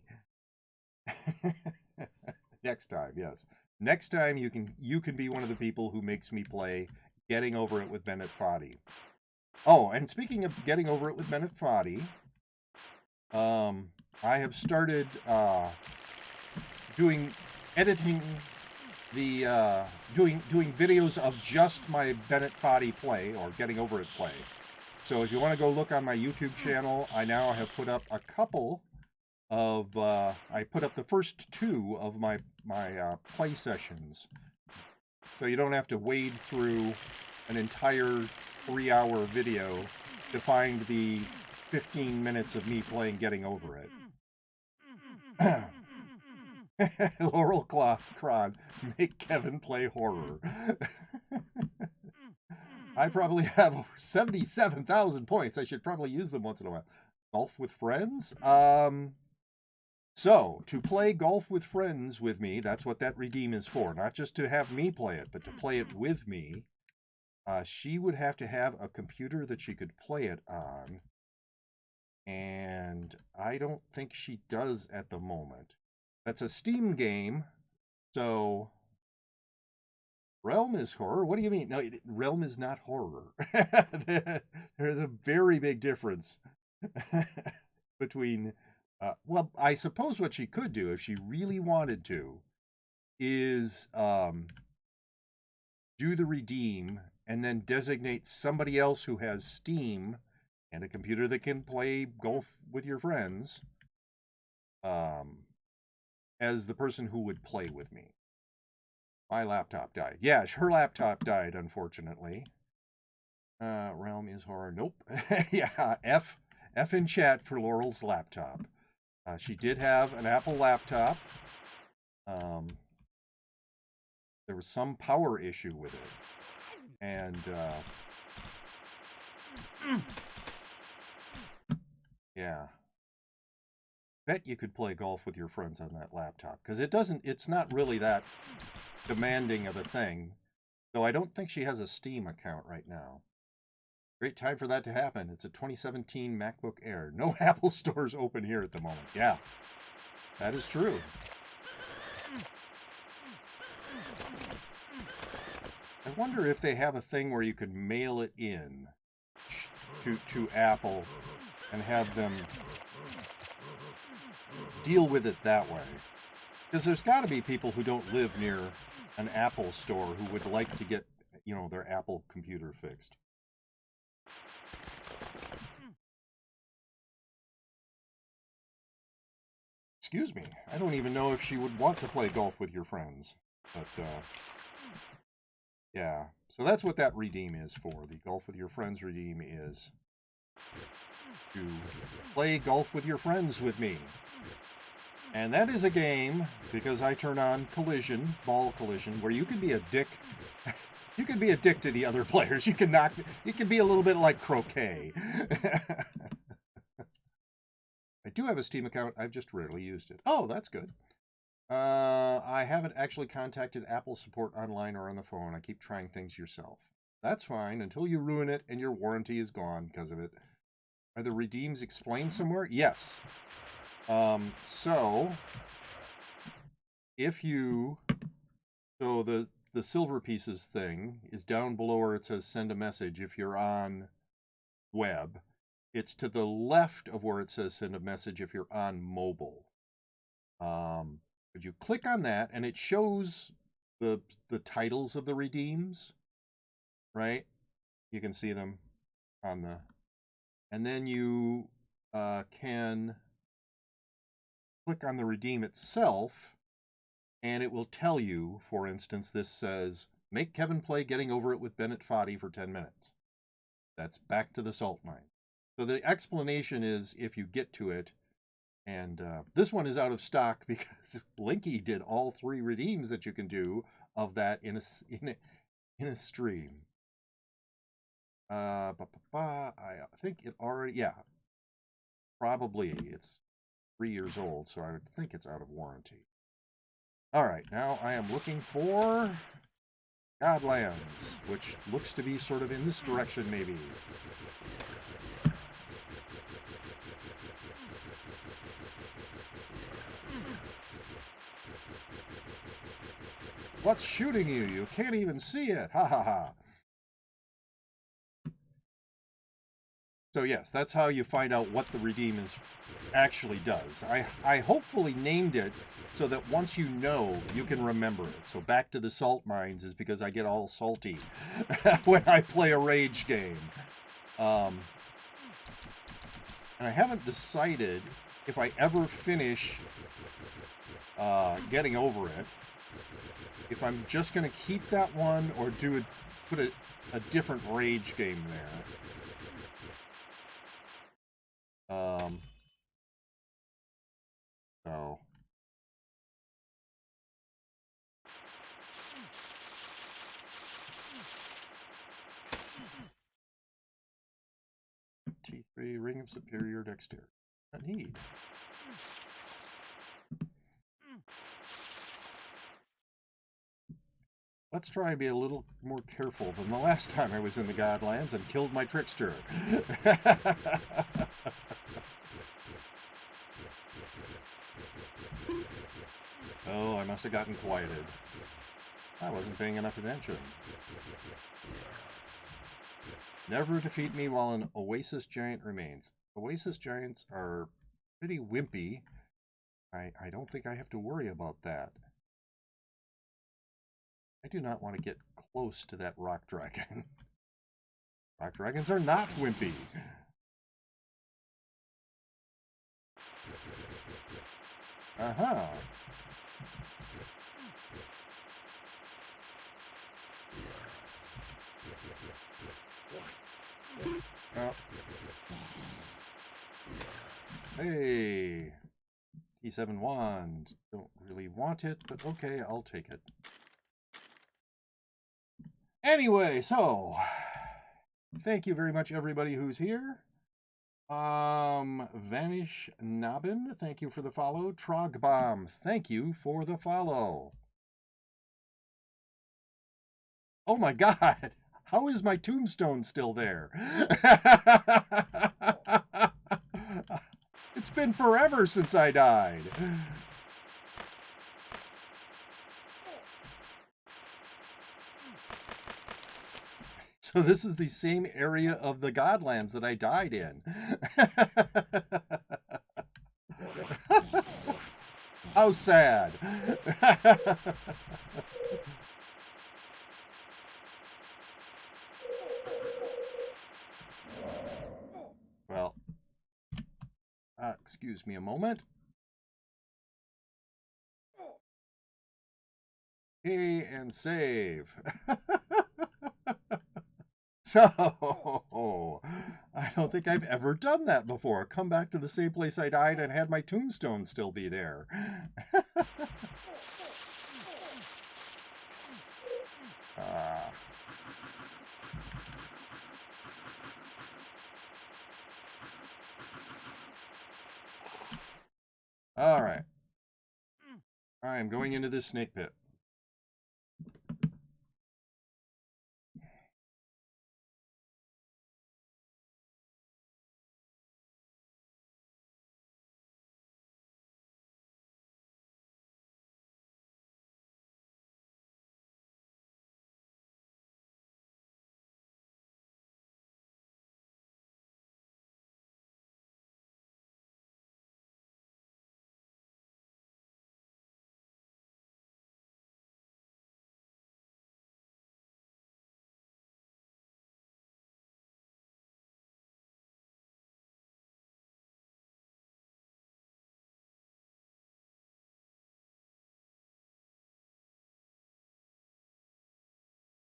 Next time, yes. Next time you can be one of the people who makes me play Getting Over It with Bennett Foddy. Oh, and speaking of Getting Over It with Bennett Foddy, I have started editing the doing videos of just my Bennett Foddy play, or Getting Over It play. So if you want to go look on my YouTube channel, I now have put up a couple of I put up the first 2 of my play sessions, so you don't have to wade through an entire 3-hour video to find the 15 minutes of me playing Getting Over It. Laurel Cron, make Kevin play horror. I probably have over 77,000 points. I should probably use them once in a while. Golf with friends? So, to play Golf with Friends with me, that's what that redeem is for. Not just to have me play it, but to play it with me. She would have to have a computer that she could play it on. And I don't think she does at the moment. That's a Steam game, so Realm is horror? What do you mean? No, Realm is not horror. There's a very big difference between... well, I suppose what she could do, if she really wanted to, is do the redeem and then designate somebody else who has Steam and a computer that can play golf with your friends as the person who would play with me. My laptop died. Yeah, her laptop died, unfortunately. Realm is horror. Nope. Yeah, F in chat for Laurel's laptop. She did have an Apple laptop. There was some power issue with it. And yeah. Bet you could play golf with your friends on that laptop, because it's not really that demanding of a thing. Though I don't think she has a Steam account right now. Great time for that to happen. It's a 2017 MacBook Air. No Apple stores open here at the moment. Yeah, that is true. I wonder if they have a thing where you could mail it in to Apple and have them deal with it that way. Because there's got to be people who don't live near an Apple store who would like to get, their Apple computer fixed. Excuse me. I don't even know if she would want to play golf with your friends. But, yeah. So that's what that redeem is for. The Golf with Your Friends redeem is to play golf with your friends with me. And that is a game, because I turn on Collision, Ball Collision, where you can be a dick. You can be a dick to the other players. You can be a little bit like croquet. I do have a Steam account. I've just rarely used it. Oh, that's good. I haven't actually contacted Apple support online or on the phone. I keep trying things yourself. That's fine until you ruin it and your warranty is gone because of it. Are the redeems explained somewhere? Yes. So if you, so the silver pieces thing is down below where it says send a message if you're on web. It's to the left of where it says send a message if you're on mobile. But you click on that and it shows the titles of the redeems, right? You can see them on the, and then you can click on the redeem itself and it will tell you, for instance, this says, make Kevin play Getting Over It with Bennett Foddy for 10 minutes. That's back to the salt mine. So the explanation is if you get to it, and this one is out of stock because Linky did all 3 redeems that you can do of that in a stream. I think it already, yeah, probably it's 3 years old, so I would think it's out of warranty. All right, now I am looking for Godlands, which looks to be sort of in this direction, maybe. What's shooting you? You can't even see it. Ha ha ha. So yes, that's how you find out what the redeem is actually does. I hopefully named it so that once you know, you can remember it. So back to the salt mines is because I get all salty when I play a rage game. And I haven't decided if I ever finish Getting Over It, if I'm just going to keep that one or put a different rage game there. So T3 Ring of Superior Dexterity. Not need. Let's try and be a little more careful than the last time I was in the Godlands and killed my trickster. Oh, I must have gotten quieted. I wasn't paying enough attention. Never defeat me while an Oasis Giant remains. Oasis Giants are pretty wimpy. I don't think I have to worry about that. I do not want to get close to that rock dragon. Rock dragons are not wimpy. Uh-huh. Oh. Hey. T7 wand. Don't really want it, but okay, I'll take it. Anyway, so thank you very much, everybody who's here. Vanish Nabin, thank you for the follow. Trogbomb, thank you for the follow. Oh my God, how is my tombstone still there? It's been forever since I died. So this is the same area of the Godlands that I died in. How sad. Well, excuse me a moment. Hey, and save. So, I don't think I've ever done that before. Come back to the same place I died and had my tombstone still be there. All right. I'm going into this snake pit.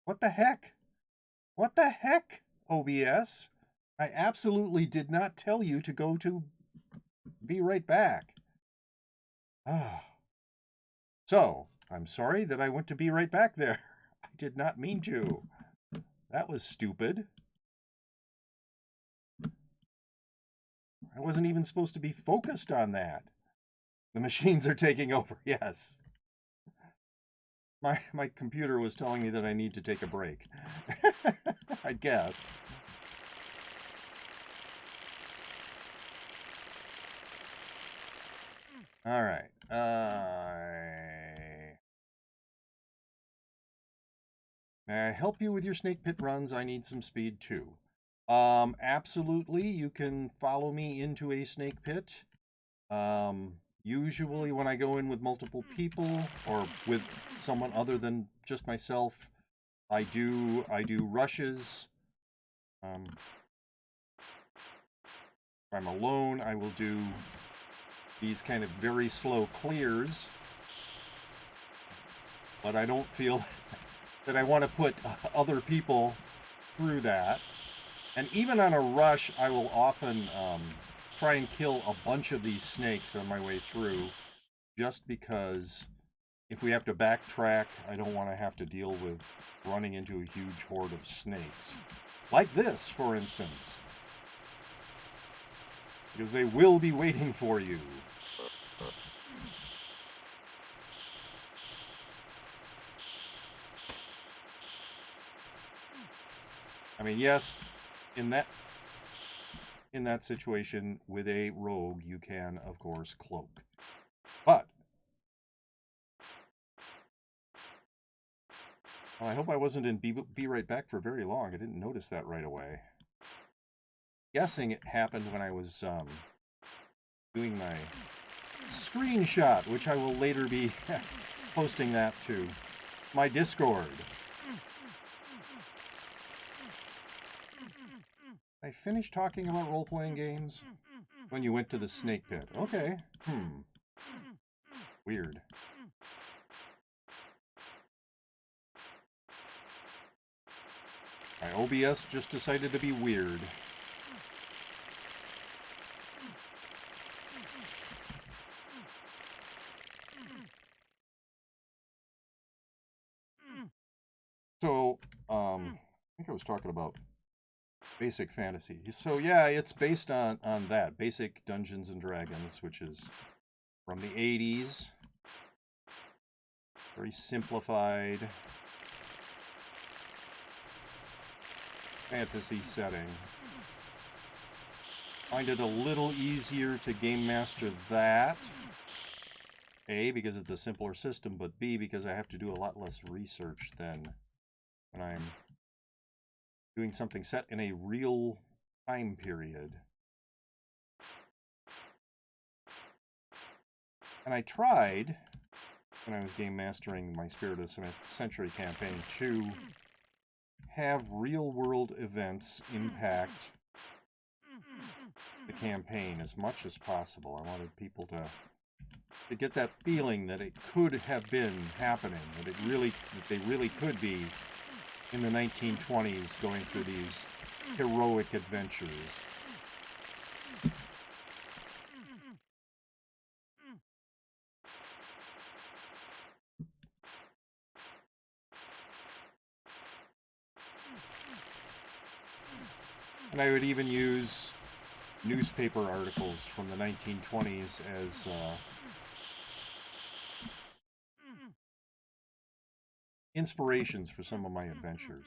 What the heck? What the heck, OBS? I absolutely did not tell you to go to be right back. Ah. So, I'm sorry that I went to be right back there. I did not mean to. That was stupid. I wasn't even supposed to be focused on that. The machines are taking over, yes. My computer was telling me that I need to take a break. I guess. All right. May I help you with your snake pit runs? I need some speed too. Absolutely. You can follow me into a snake pit. Usually when I go in with multiple people or with someone other than just myself, I do rushes. If I'm alone, I will do these kind of very slow clears. But I don't feel that I want to put other people through that. And even on a rush, I will often try and kill a bunch of these snakes on my way through, just because if we have to backtrack, I don't want to have to deal with running into a huge horde of snakes. Like this, for instance. Because they will be waiting for you. I mean, yes, in that situation with a rogue, you can, of course, cloak. But well, I hope I wasn't in Be Right Back for very long. I didn't notice that right away. Guessing it happened when I was doing my screenshot, which I will later be posting that to my Discord. I finished talking about role-playing games when you went to the snake pit. Okay. Weird. My OBS just decided to be weird. So, I think I was talking about Basic Fantasy. So yeah, it's based on that, Basic Dungeons and Dragons, which is from the 80s. Very simplified fantasy setting. Find it a little easier to game master that. A, because it's a simpler system, but B, because I have to do a lot less research than when I'm doing something set in a real time period. And I tried, when I was game mastering my Spirit of the Century campaign, to have real-world events impact the campaign as much as possible. I wanted people to get that feeling that it could have been happening, that they really could be in the 1920s going through these heroic adventures. And I would even use newspaper articles from the 1920s as inspirations for some of my adventures.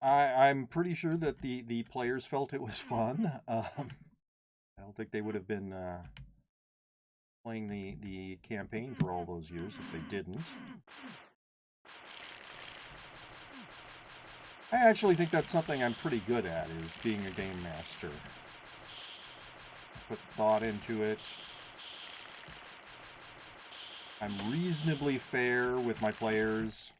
I'm pretty sure that the players felt it was fun. I don't think they would have been playing the campaign for all those years if they didn't. I actually think that's something I'm pretty good at, is being a game master. I put thought into it. I'm reasonably fair with my players.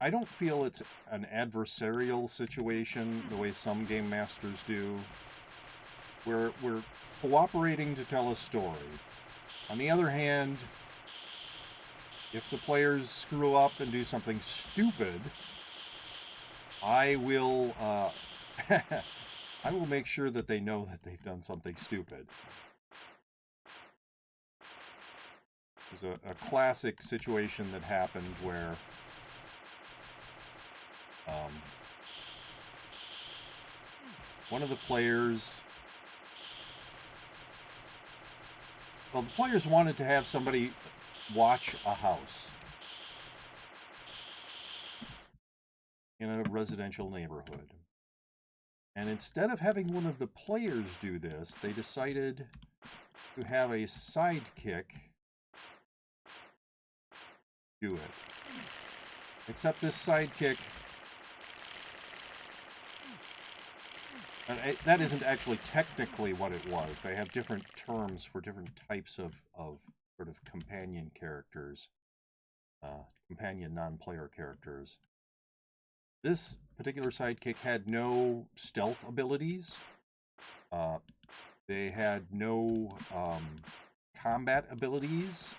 I don't feel it's an adversarial situation the way some game masters do. We're cooperating to tell a story. On the other hand, if the players screw up and do something stupid, I will I will make sure that they know that they've done something stupid. There's a classic situation that happened where one of the players, well, the players wanted to have somebody watch a house in a residential neighborhood. And instead of having one of the players do this, they decided to have a sidekick do it. Except this sidekick, and that isn't actually technically what it was. They have different terms for different types of sort of companion characters, companion non-player characters. This particular sidekick had no stealth abilities. They had no combat abilities.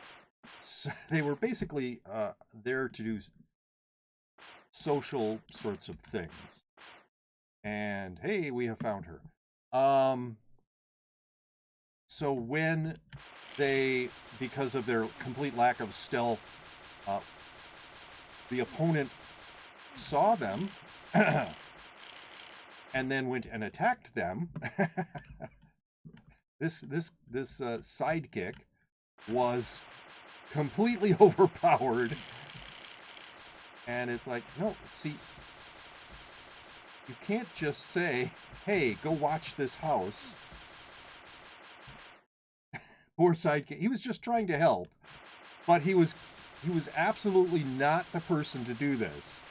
So they were basically there to do social sorts of things. And hey, we have found her. So when they, because of their complete lack of stealth, the opponent saw them and then went and attacked them, this sidekick was completely overpowered. And it's like, no, see, you can't just say, hey, go watch this house. Poor sidekick. He was just trying to help, but he was absolutely not the person to do this.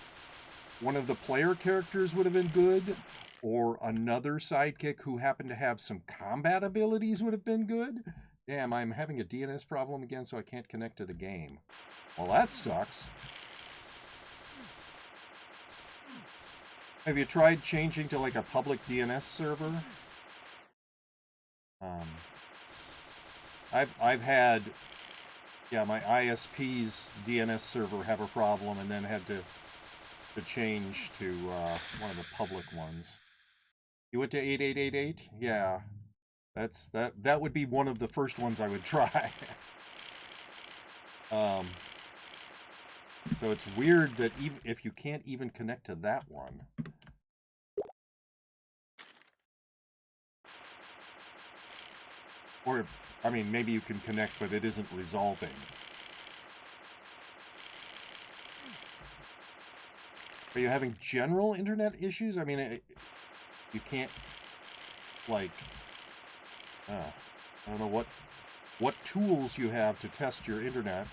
One of the player characters would have been good, or another sidekick who happened to have some combat abilities would have been good. Damn, I'm having a DNS problem again, so I can't connect to the game. Well, that sucks. Have you tried changing to like a public DNS server? I've had, yeah, my ISP's DNS server have a problem, and then had to change to one of the public ones. You went to 8888? Yeah, that would be one of the first ones I would try. So it's weird that even if you can't even connect to that one. Or, I mean, maybe you can connect, but it isn't resolving. Are you having general internet issues? I mean, you can't, like, I don't know what tools you have to test your internet.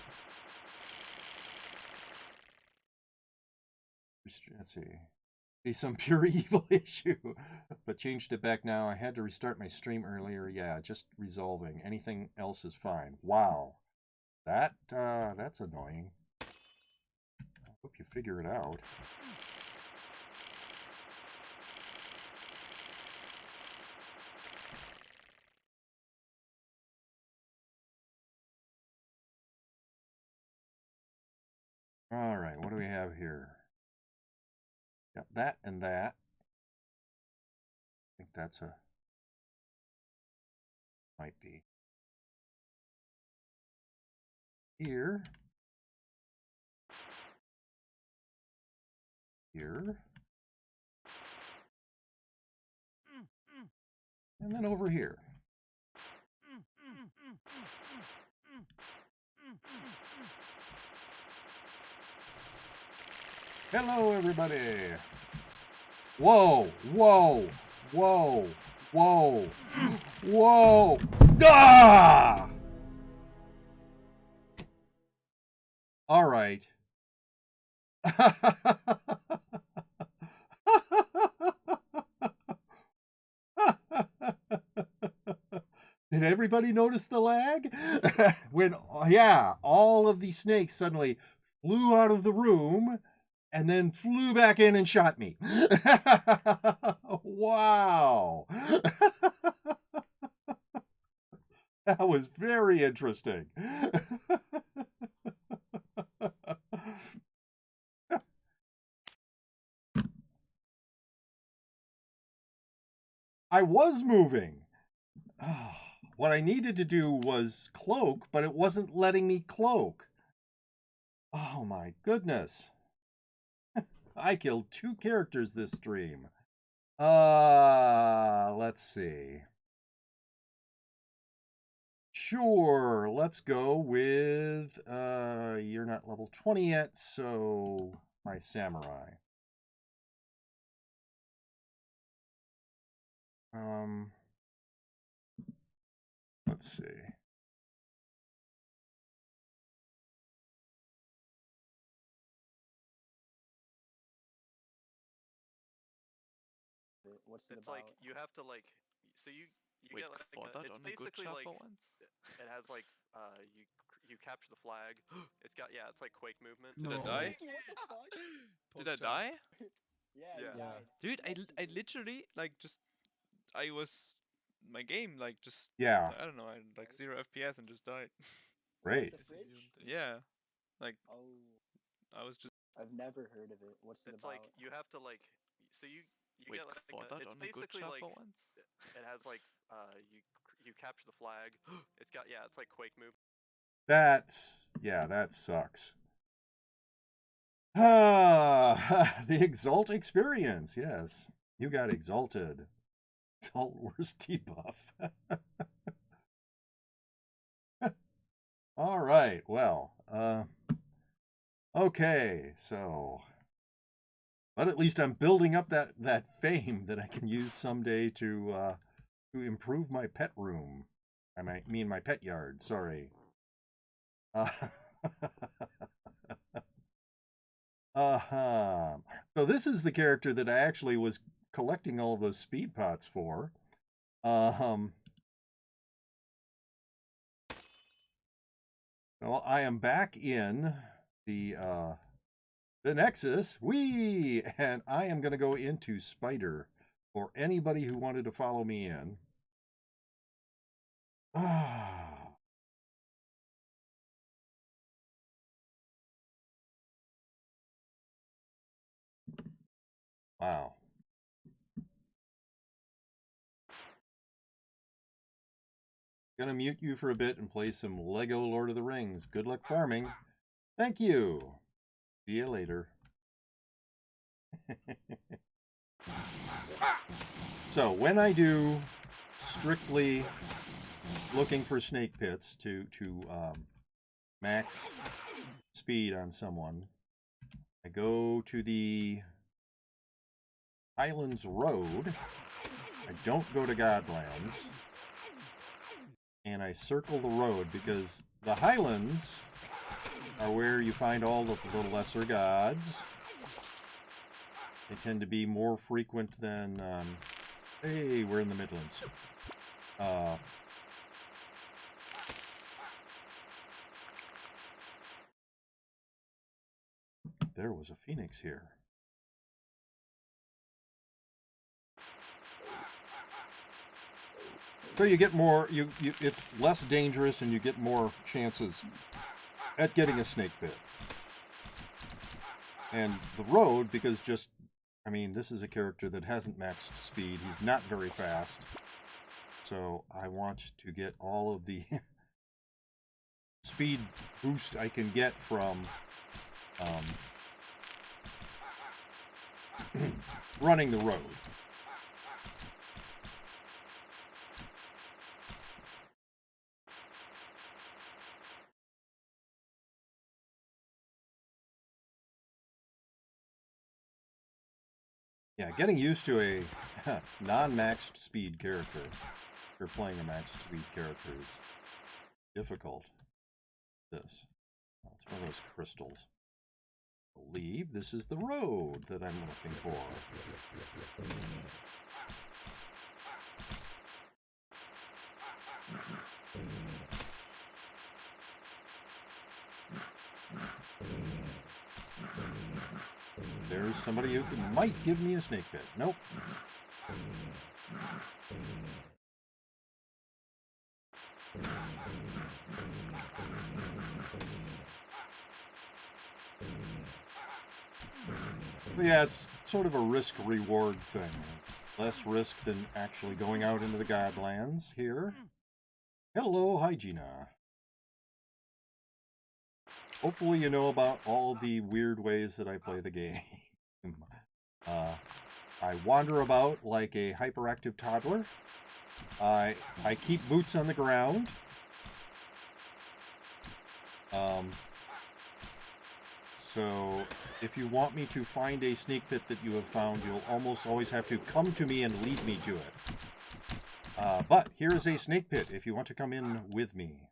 Let's see. Be some pure evil issue, but changed it back now. I had to restart my stream earlier. Yeah, just resolving. Anything else is fine. Wow, that's annoying. I hope you figure it out. All right, what do we have here? Got that and that. I think that's a, might be. Here. Here. And then over here. Hello, everybody. Whoa, whoa, whoa, whoa, whoa. Ah! All right. Did everybody notice the lag? When, yeah, all of the snakes suddenly flew out of the room and then flew back in and shot me. Wow. That was very interesting. I was moving. What I needed to do was cloak, but it wasn't letting me cloak. Oh my goodness. I killed 2 characters this stream. Let's see. Sure, let's go with, you're not level 20 yet, so my samurai. Let's see. What's it It's about? like you have to like, so you Wait, get like for that it's on a good basically shot like for once? it has like you capture the flag. It's got it's like Quake movement. Did I die? What the fuck? Did I die? Yeah, Yeah. you died. Dude, I Instantly. literally, like, I was, my game, like, just, Yeah, I don't know, I had, like, 0 FPS and just died. great. The fridge? Yeah, like, Oh, I was just... I've never heard of it. What's it It's about? like you have to like, so you Wait, get like for that it's on a good basically shot like for once? it has like you capture the flag. It's got it's like Quake movement. Yeah, that sucks. The Exalt experience, yes. You got exalted. Exalt worst debuff. All right, well, okay, so, but at least I'm building up that fame that I can use someday to improve my pet room. I mean my pet yard, sorry. So this is the character that I actually was collecting all of those speed pots for. Well, I am back in the Nexus, and I am going to go into Spider for anybody who wanted to follow me in. Wow. Gonna mute you for a bit and play some Lego Lord of the Rings. Good luck farming. Thank you. See you later. So when I do strictly looking for snake pits to max speed on someone, I go to the Highlands Road. I don't go to Godlands. And I circle the road because the Highlands are where you find all the lesser gods. They tend to be more frequent than, hey, we're in the Midlands. There was a phoenix here. So you get more, it's less dangerous and you get more chances at getting a snake pit. And the road, because I mean, this is a character that hasn't maxed speed. He's not very fast. So I want to get all of the speed boost I can get from running the road. Yeah, getting used to a non-maxed speed character, or playing a maxed speed character, is difficult. It's one of those crystals. I believe this is the road that I'm looking for. There's somebody who might give me a snake pit. Nope. But yeah, it's sort of a risk-reward thing. Less risk than actually going out into the Godlands here. Hello, Hygiena. Hopefully you know about all the weird ways that I play the game. I wander about like a hyperactive toddler. I keep boots on the ground. So if you want me to find a snake pit that you have found, you'll almost always have to come to me and lead me to it. But here is a snake pit if you want to come in with me.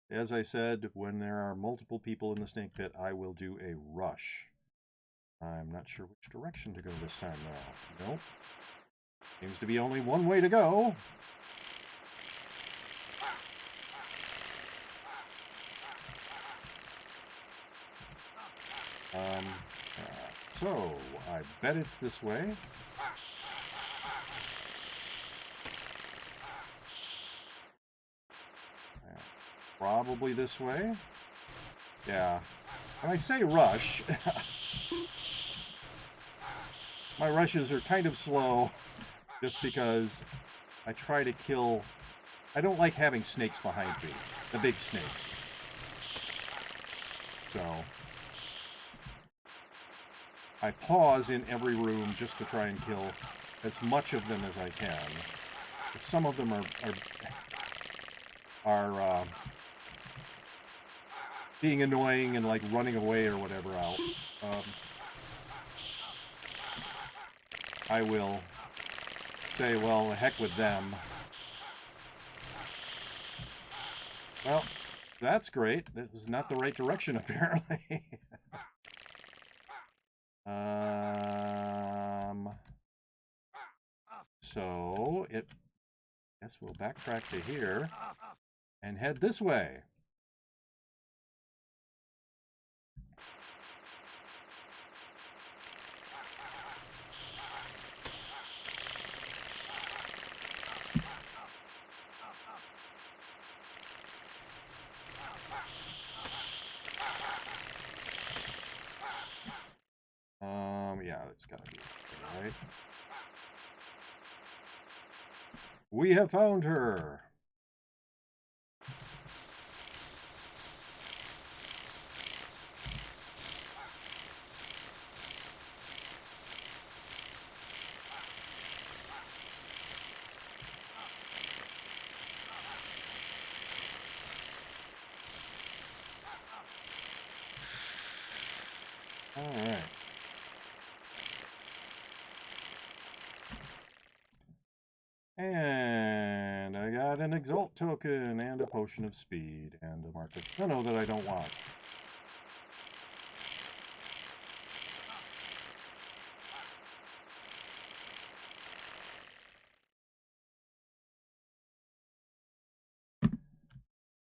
As I said, when there are multiple people in the snake pit, I will do a rush. I'm not sure which direction to go this time, though. Nope. Seems to be only one way to go. So, I bet it's this way. Probably this way. Yeah. When I say rush, my rushes are kind of slow just because I try to kill... I don't like having snakes behind me, the big snakes. So I pause in every room just to try and kill as much of them as I can. If some of them are being annoying and like running away or whatever out, I will say, well, the heck with them. Well, that's great. That was not the right direction, apparently. So, I guess we'll backtrack to here and head this way. Yeah, that's gotta be okay, right? We have found her. All right. And I got an Exalt token and a Potion of Speed and a Market Steno that I don't want.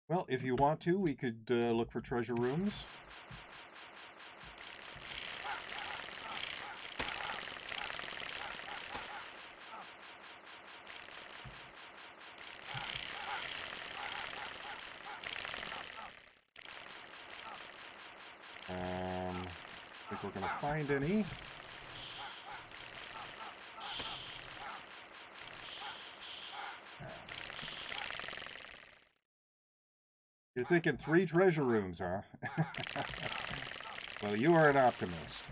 Well, if you want to, we could look for treasure rooms. I think we're going to find any. You're thinking 3 treasure rooms, huh? Well, you are an optimist.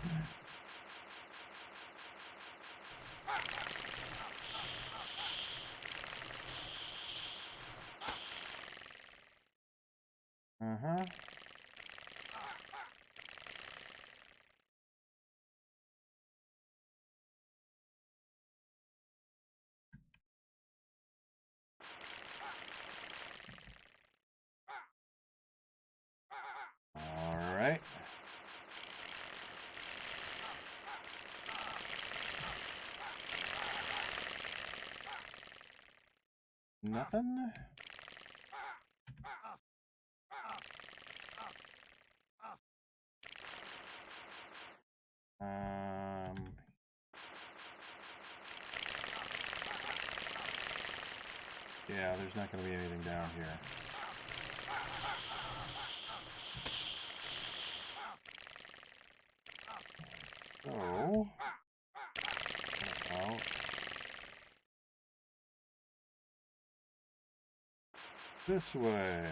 Uh-huh. All right. Nothing? Yeah, there's not going to be anything down here. So, out. This way.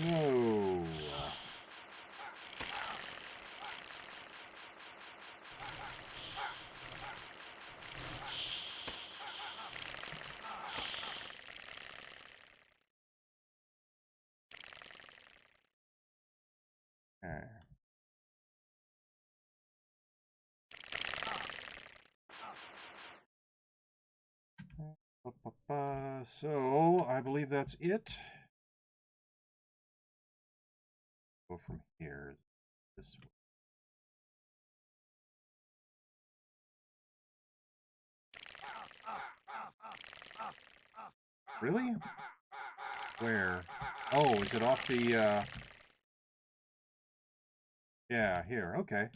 No. Okay. So, I believe that's it. Go from here this way. Really? Where? Oh, is it off the, yeah, here, okay.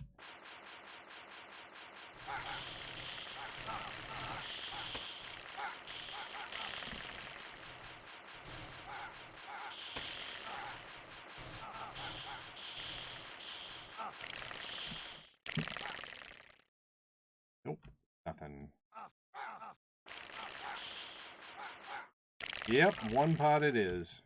Nope, nothing. Yep, one pot it is.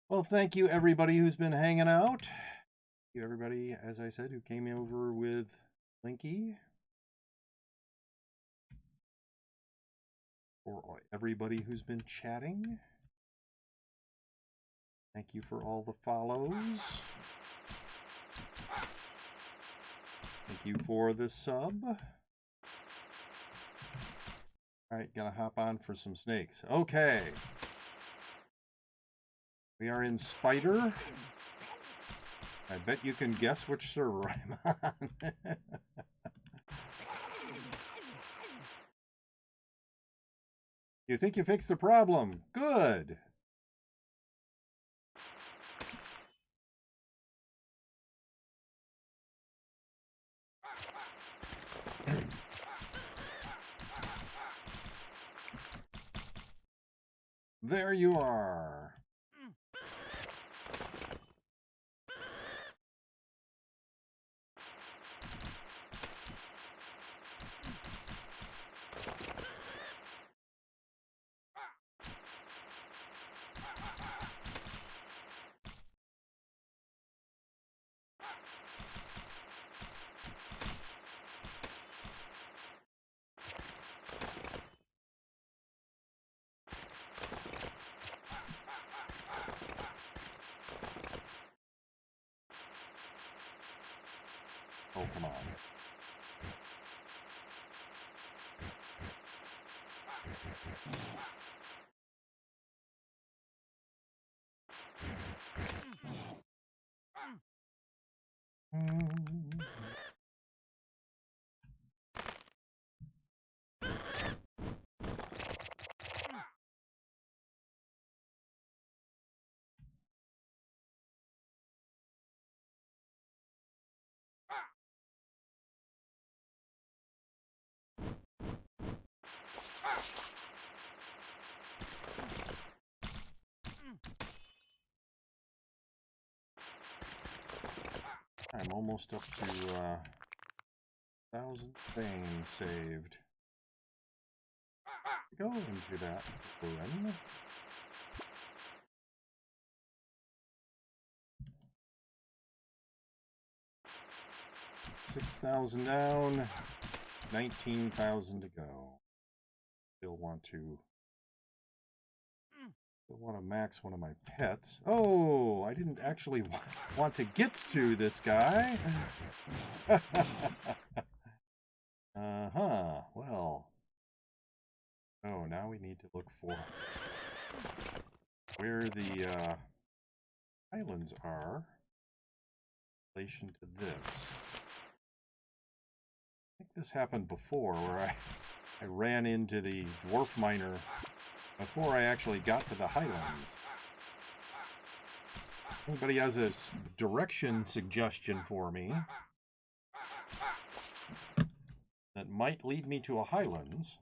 Well, thank you everybody who's been hanging out. Thank you everybody, as I said, who came over with Linky. For everybody who's been chatting. Thank you for all the follows. Thank you for the sub. Alright, gonna hop on for some snakes. Okay. We are in Spider. I bet you can guess which server I'm on. You think you fixed the problem? Good. There you are. Oh, come on. I'm almost up to 1,000 fame saved. Go into that run. 6,000 down, 19,000 to go. Still want to I want to max one of my pets. Oh, I didn't actually want to get to this guy. Uh-huh. Well. Oh, now we need to look for where the islands are in relation to this. I think this happened before, where I ran into the dwarf miner before I actually got to the highlands. Anybody has a direction suggestion for me that might lead me to a highlands?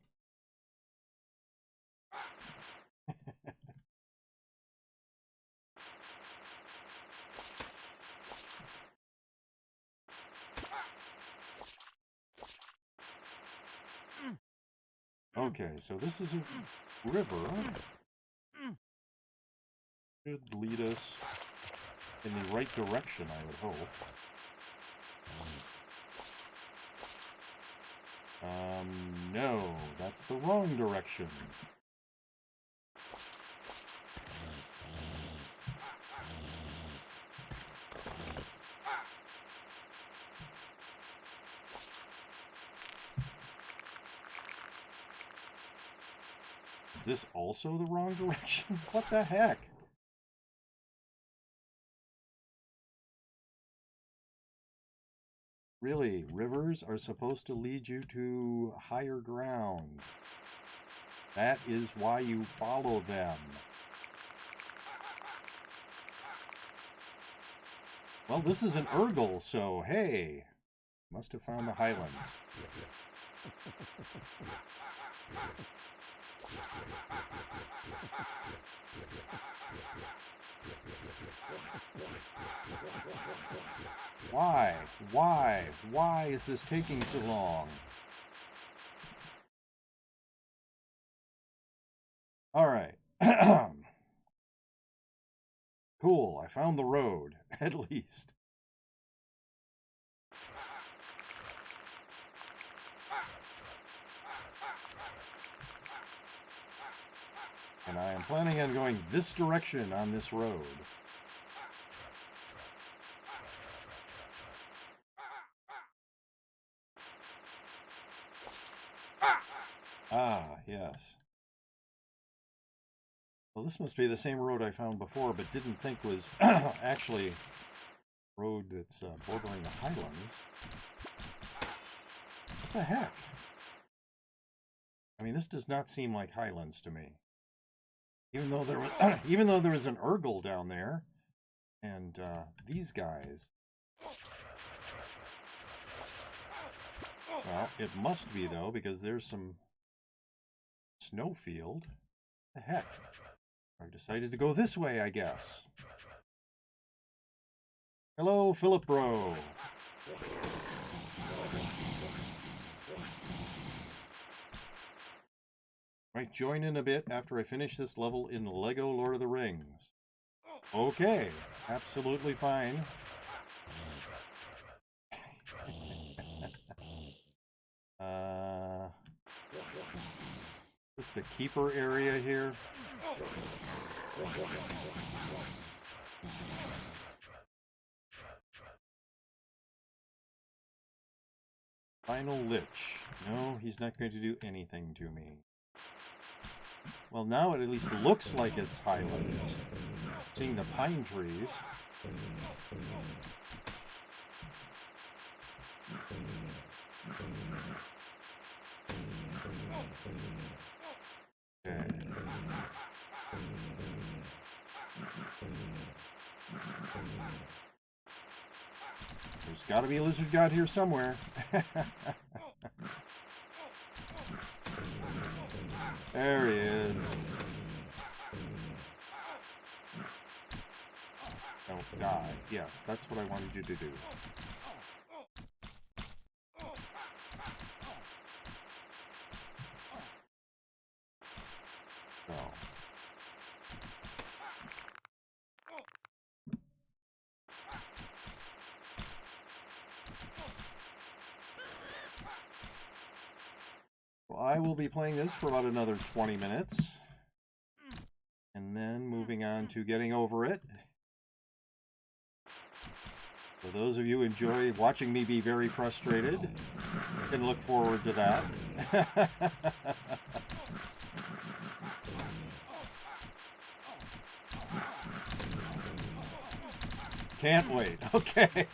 Okay, so this is a river. Should lead us in the right direction, I would hope. No, that's the wrong direction. Is this also the wrong direction? What the heck? Really, rivers are supposed to lead you to higher ground. That is why you follow them. Well, this is an Urgle, so hey, must have found the highlands. Why? Why is this taking so long? All right. Cool, I found the road, at least. And I am planning on going this direction on this road. Ah, yes. Well, this must be the same road I found before, but didn't think was actually a road that's bordering the highlands. What the heck? I mean, this does not seem like highlands to me. Even though there was, even though there was an Urgle down there, and these guys. Well, it must be though, because there's some snowfield. The heck? I've decided to go this way, I guess. Hello, Philip Bro. Right, join in a bit after I finish this level in Lego Lord of the Rings. Okay, absolutely fine. Is this the keeper area here? Final Lich. No, he's not going to do anything to me. Well, now it at least looks like it's highlands. Seeing the pine trees. Okay. There's got to be a lizard god here somewhere. There he is. Don't die. Yes, that's what I wanted you to do. So. Well, I will be playing this for about another 20 minutes. And then moving on to getting over it. For those of you who enjoy watching me be very frustrated, you can look forward to that. Can't wait. Okay.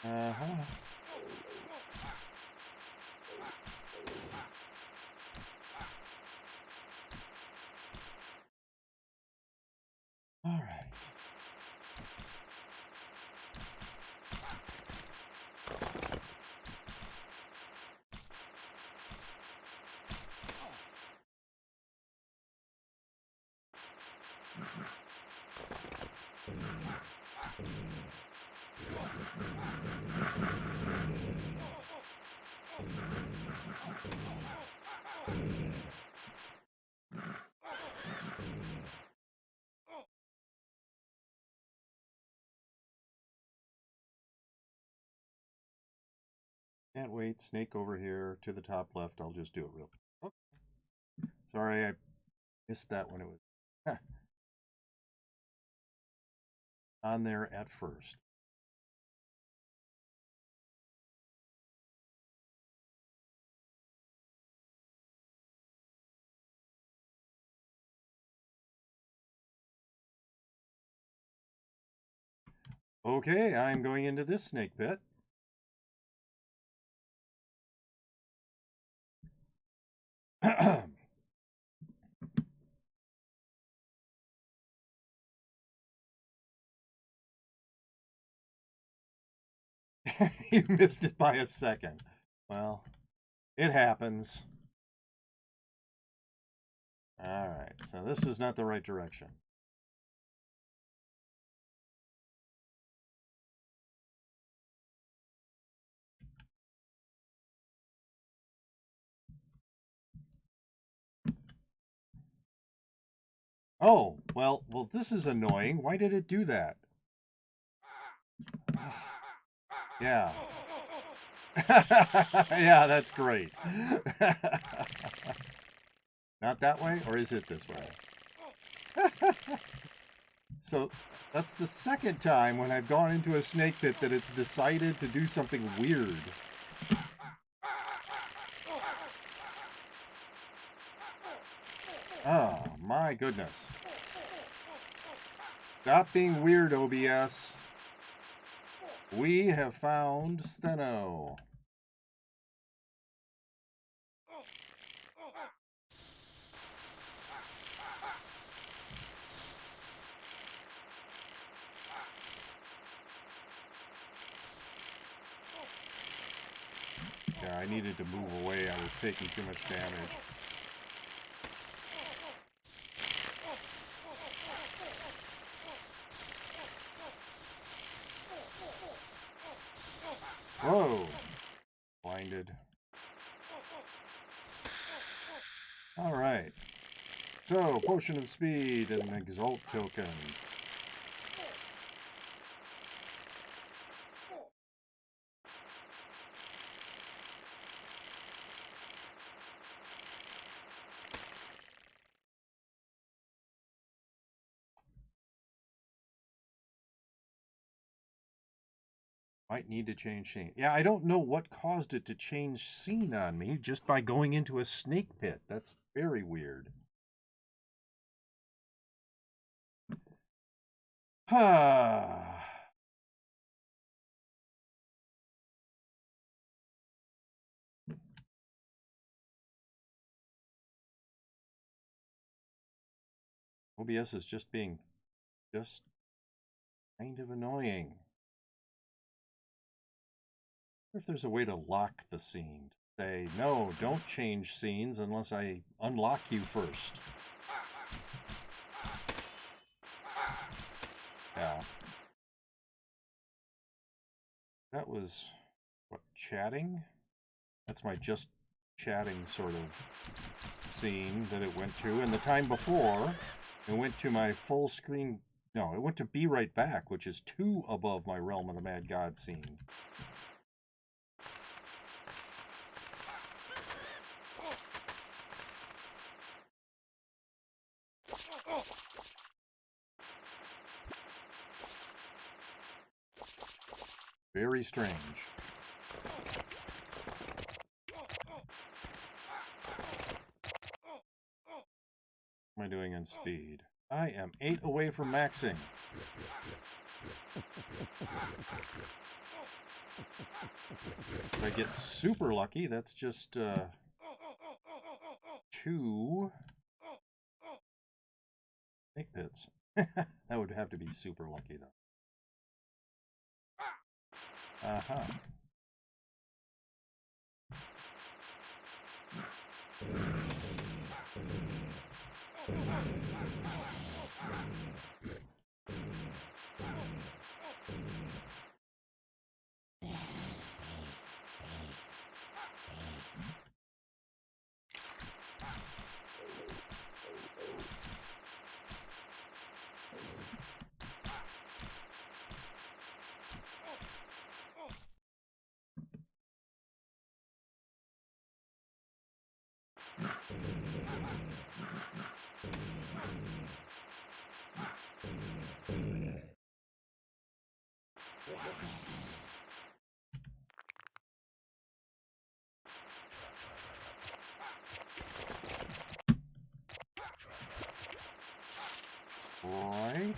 Uh-huh. All right. Can't wait. Snake over here to the top left. I'll just do it real quick. Oh, sorry, I missed that when it was on there at first. Okay, I'm going into this snake pit. You missed it by a second. Well, it happens. All right, so this was not the right direction. Oh, well, this is annoying. Why did it do that? Yeah. Yeah, that's great. Not that way, or is it this way? So that's the second time when I've gone into a snake pit that it's decided to do something weird. Oh, my goodness. Stop being weird, OBS. We have found Steno. Yeah, I needed to move away. I was taking too much damage. Whoa! Blinded. Alright. So, Potion of Speed and an Exalt token. Might need to change scene. Yeah, I don't know what caused it to change scene on me just by going into a snake pit. That's very weird. Ah. OBS is just being kind of annoying. If there's a way to lock the scene, say, no, don't change scenes unless I unlock you first. Yeah. that was, what, chatting? That's my just chatting sort of scene that it went to. And the time before, it went to my full screen. No, it went to Be Right Back, which is 2 above my Realm of the Mad God scene. Very strange. What am I doing in speed? I am 8 away from maxing. If I get super lucky, that's just 2 snake pits. That would have to be super lucky, though. Uh-huh. Right.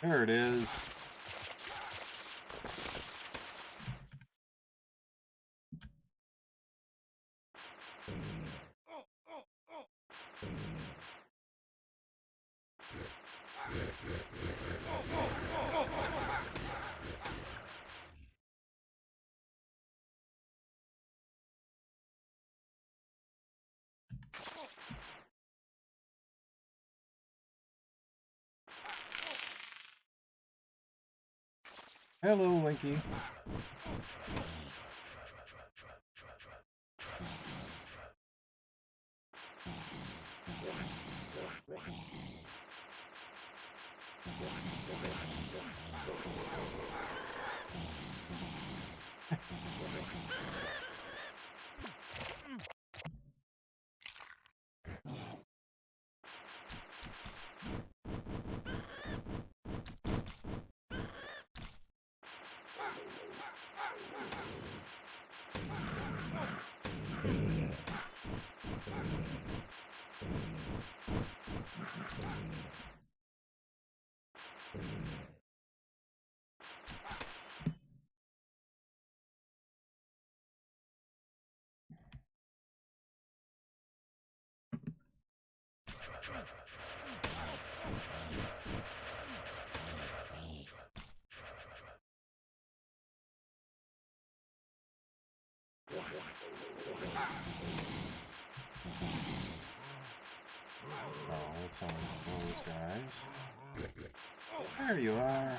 There it is. Hello, Linky. Oh, what's on those guys? There you are.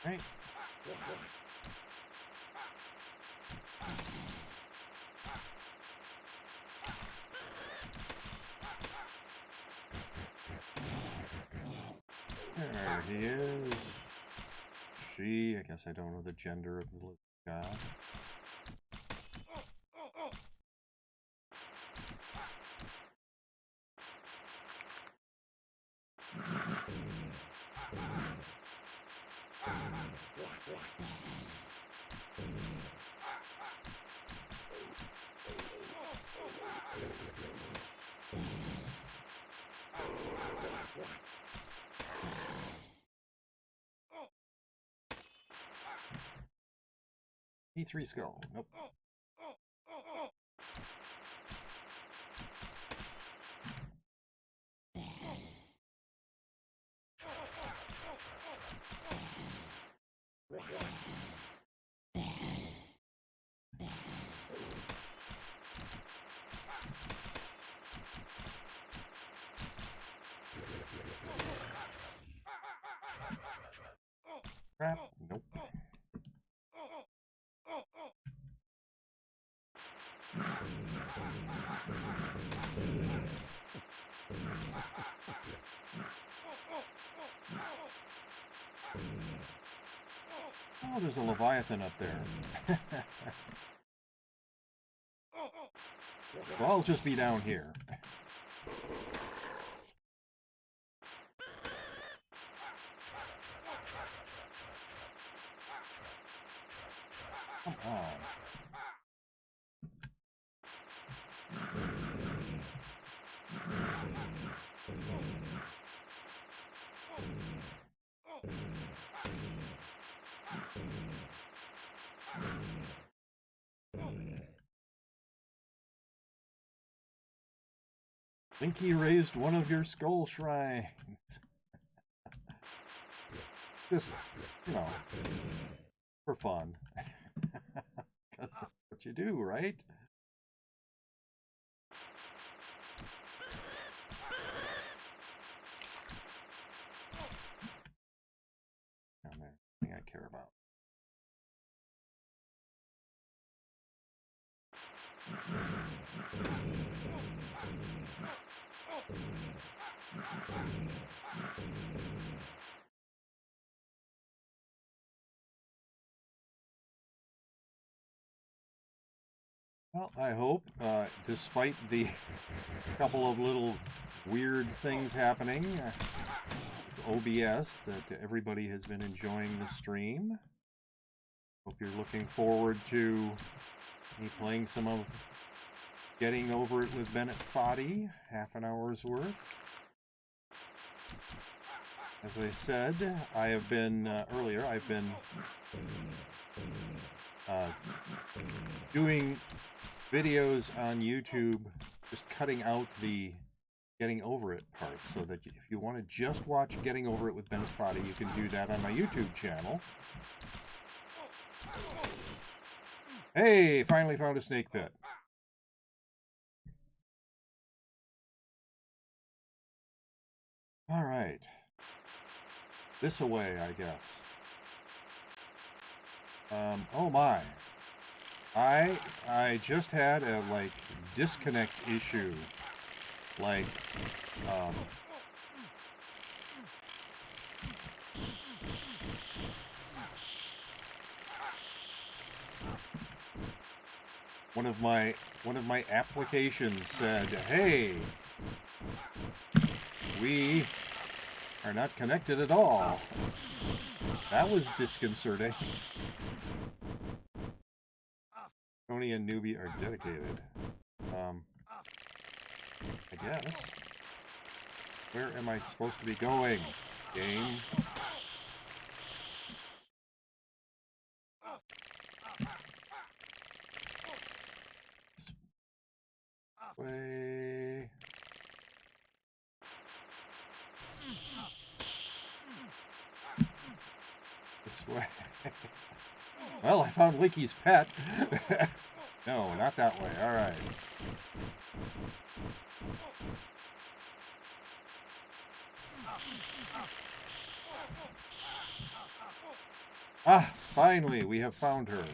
Right. There he is. She, I guess I don't know the gender of the little guy. E3 skull. Nope. trap? Nope. Oh, there's a Leviathan up there. So I'll just be down here. Come on. Think he raised one of your skull shrines. Just, you know, for fun. Because that's what you do, right? Down there, thing I care about. Well, I hope, despite the couple of little weird things happening, OBS, that everybody has been enjoying the stream. Hope you're looking forward to me playing some of Getting Over It with Bennett Foddy, half an hour's worth. As I said, I have been, earlier, I've been doing videos on YouTube, just cutting out the Getting Over It part, so that if you want to just watch Getting Over It with Bennett Foddy, you can do that on my YouTube channel. Hey, finally found a snake pit. All right. This away, I guess. Oh my. I just had a, like, disconnect issue. Like, one of my applications said, "Hey, we are not connected at all." That was disconcerting. Tony and Newbie are dedicated. I guess. Where am I supposed to be going? Game. This way. This way. Well, I found Licky's pet. No, not that way. All right. Ah, finally, we have found her.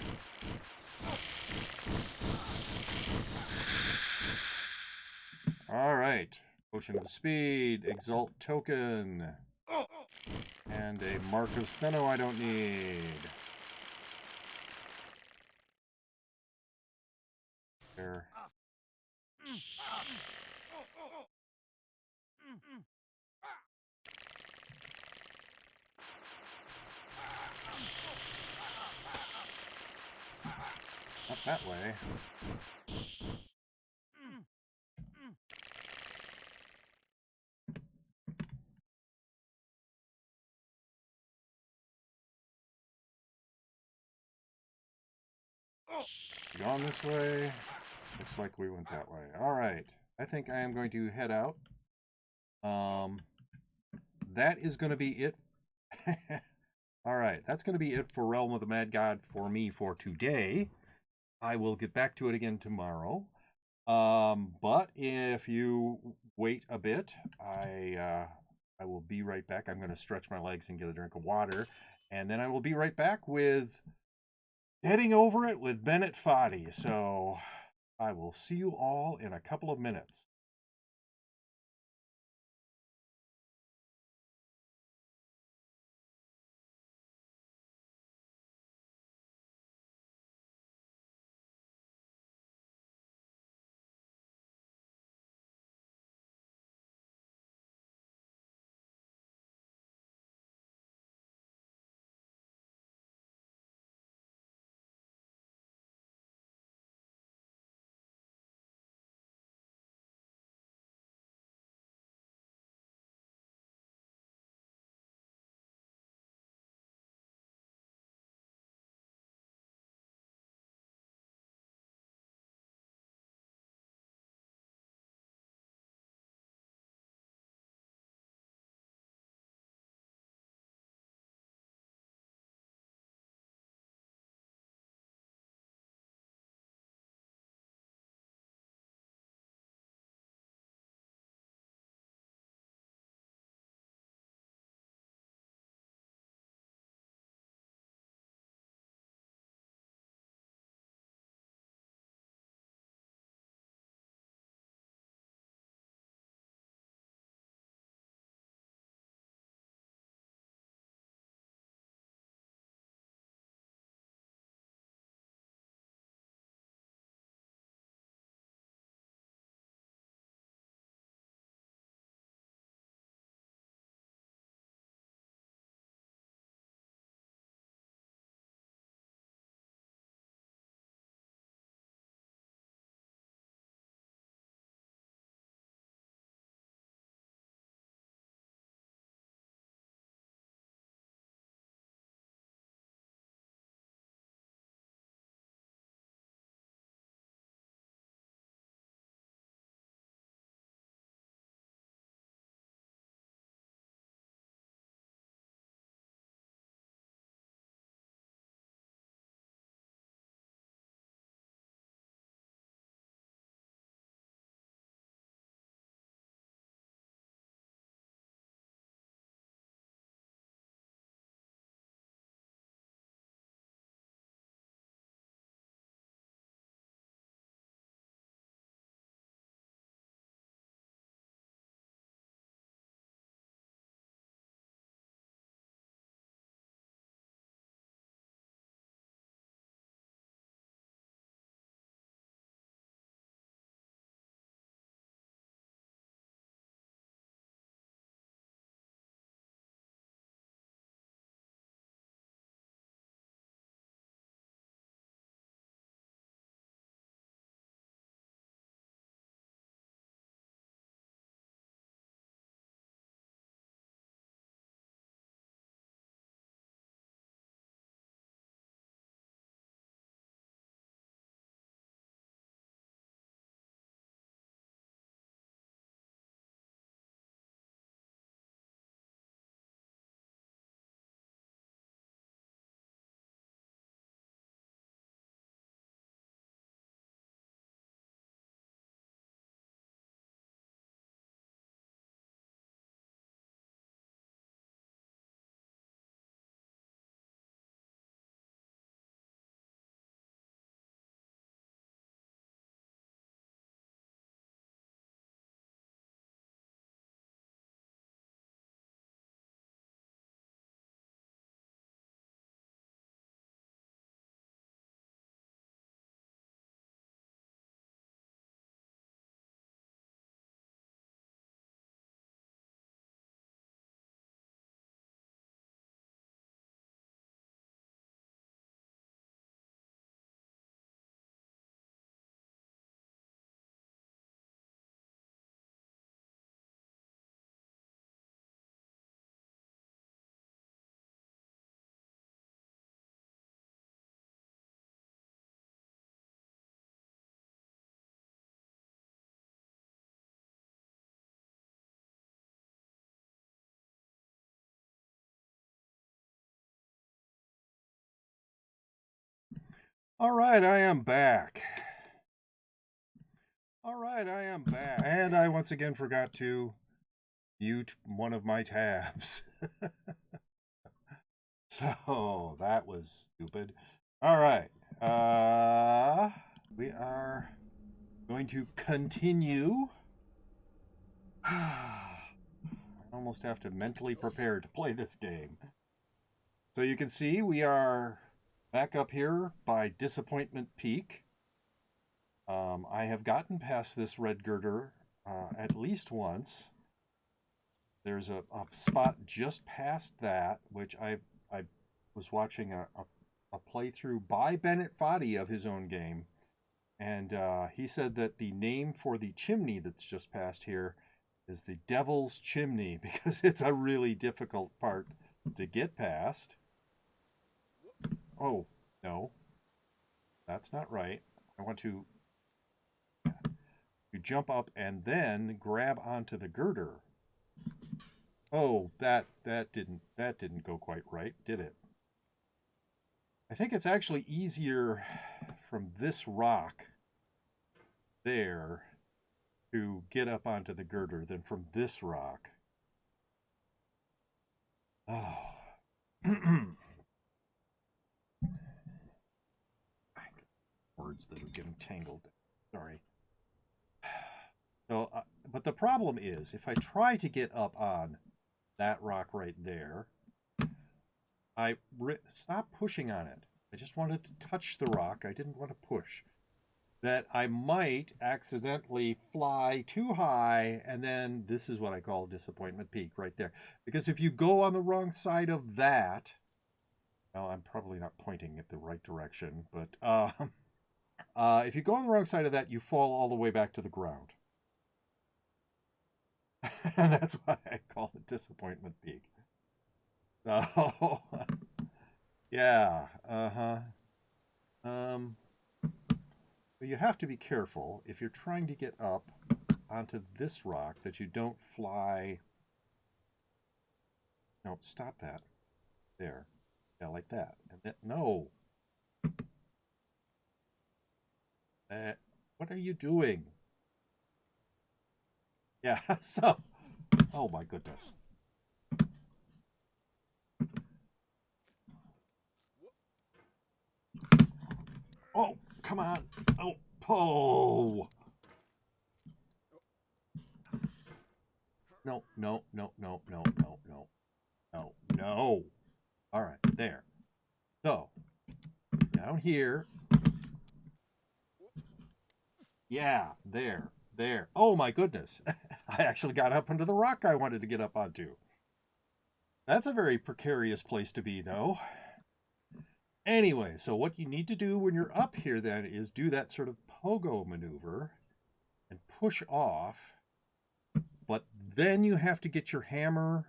All right. Potion of Speed, Exalt Token, and a Mark of Steno I don't need. There. Not that way. Gone this way. Looks like we went that way. All right. I think I am going to head out. That is going to be it. All right. That's going to be it for Realm of the Mad God for me for today. I will get back to it again tomorrow. But if you wait a bit, I will be right back. I'm going to stretch my legs and get a drink of water. And then I will be right back with heading over it with Bennett Foddy. So I will see you all in a couple of minutes. All right, I am back. And I once again forgot to mute one of my tabs. So that was stupid. All right. We are going to continue. I almost have to mentally prepare to play this game. So you can see we are back up here by Disappointment Peak. I have gotten past this red girder at least once. There's a spot just past that, which I was watching a playthrough by Bennett Foddy of his own game. And he said that the name for the chimney that's just past here is the Devil's Chimney because it's a really difficult part to get past. Oh, no. That's not right. I want to jump up and then grab onto the girder. Oh, that didn't go quite right, did it? I think it's actually easier from this rock there to get up onto the girder than from this rock. Oh. Words that are getting tangled. Sorry. So, but the problem is, if I try to get up on that rock right there, stop pushing on it. I just wanted to touch the rock. I didn't want to push. That I might accidentally fly too high, and then this is what I call Disappointment Peak right there. Because if you go on the wrong side of that, well, I'm probably not pointing it the right direction, but if you go on the wrong side of that, you fall all the way back to the ground. And that's why I call it Disappointment Peak. So, yeah, but you have to be careful if you're trying to get up onto this rock that you don't fly. No, stop that. There. Yeah, like that. And then, no. What are you doing? Yeah, so, oh my goodness. Oh, come on. Oh. No. All right, there. So, down here. Yeah, there. Oh my goodness. I actually got up onto the rock I wanted to get up onto. That's a very precarious place to be, though. Anyway, so what you need to do when you're up here then is do that sort of pogo maneuver and push off. But then you have to get your hammer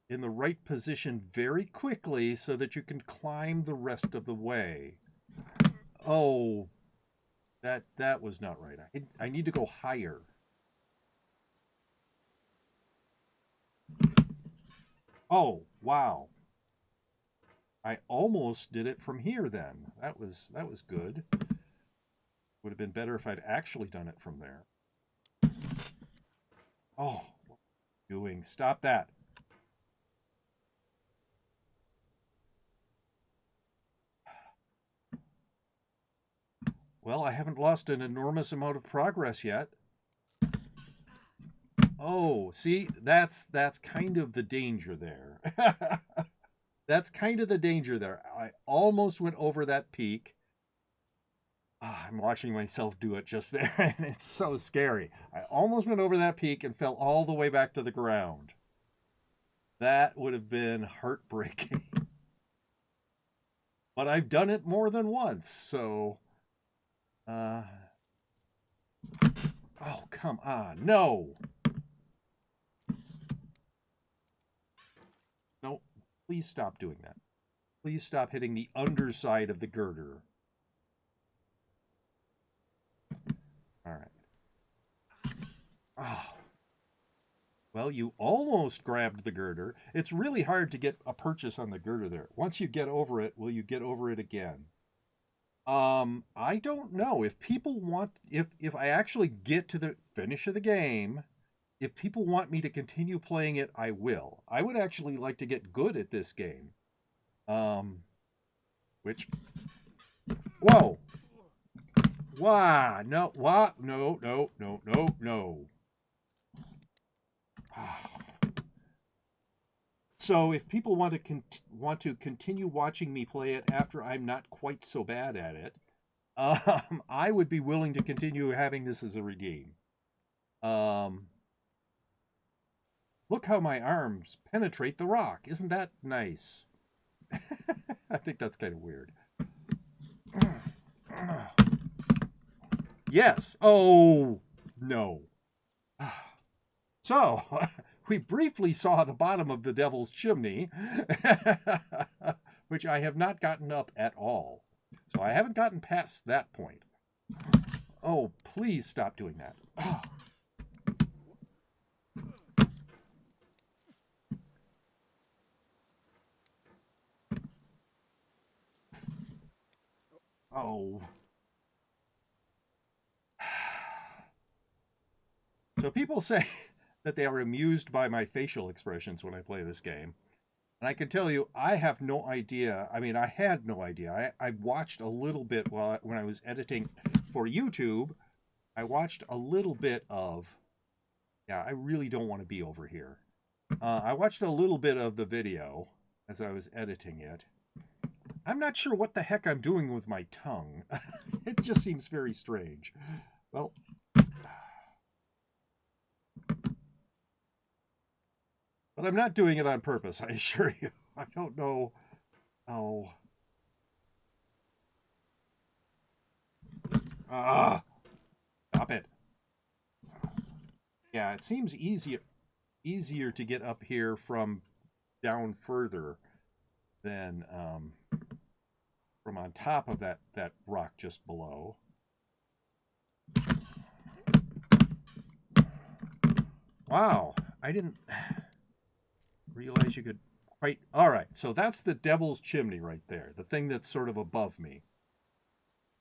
in the right position very quickly so that you can climb the rest of the way. Oh, that was not right. I need to go higher. Oh, wow. I almost did it from here then. That was good. Would have been better if I'd actually done it from there. Oh, what are you doing? Stop that. Well, I haven't lost an enormous amount of progress yet. Oh, see, that's kind of the danger there. That's kind of the danger there. I almost went over that peak. I'm watching myself do it just there, and it's so scary. I almost went over that peak and fell all the way back to the ground. That would have been heartbreaking. But I've done it more than once, so... Oh, come on. No! No, please stop doing that. Please stop hitting the underside of the girder. All right. Oh. Well, you almost grabbed the girder. It's really hard to get a purchase on the girder there. Once you get over it, will you get over it again? I don't know. If people want, if I actually get to the finish of the game, if people want me to continue playing it, I will. I would actually like to get good at this game. Which, whoa, wah, no, what, no, no, no, no, no. So if people want to continue watching me play it after I'm not quite so bad at it, I would be willing to continue having this as a redeem. Look how my arms penetrate the rock. Isn't that nice? I think that's kind of weird. Yes. Oh, no. So, we briefly saw the bottom of the devil's chimney, which I have not gotten up at all. So I haven't gotten past that point. Oh, please stop doing that. Oh. So people say that they are amused by my facial expressions when I play this game. And I can tell you, I have no idea. I mean, I had no idea. I watched a little bit when I was editing for YouTube. I watched a little bit of... Yeah, I really don't want to be over here. I watched a little bit of the video as I was editing it. I'm not sure what the heck I'm doing with my tongue. It just seems very strange. Well... But I'm not doing it on purpose, I assure you. I don't know. Oh. Stop it. Yeah, it seems easier to get up here from down further than from on top of that rock just below. Wow, I didn't realize you could quite... All right, so that's the devil's chimney right there, the thing that's sort of above me.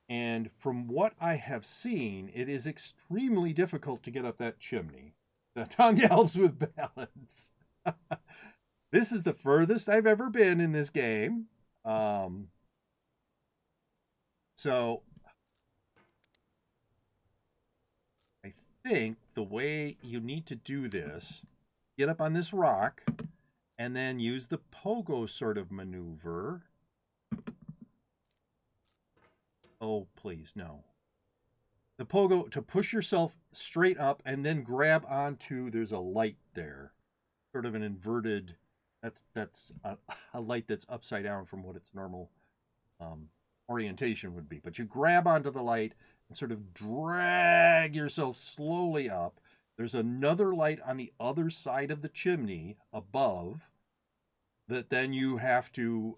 And from what I have seen, it is extremely difficult to get up that chimney. The tongue helps with balance. This is the furthest I've ever been in this game. So I think the way you need to do this, get up on this rock and then use the pogo sort of maneuver. Oh, please, no. The pogo, to push yourself straight up and then grab onto, there's a light there. Sort of an inverted, that's a light that's upside down from what its normal orientation would be. But you grab onto the light and sort of drag yourself slowly up. There's another light on the other side of the chimney above that then you have to,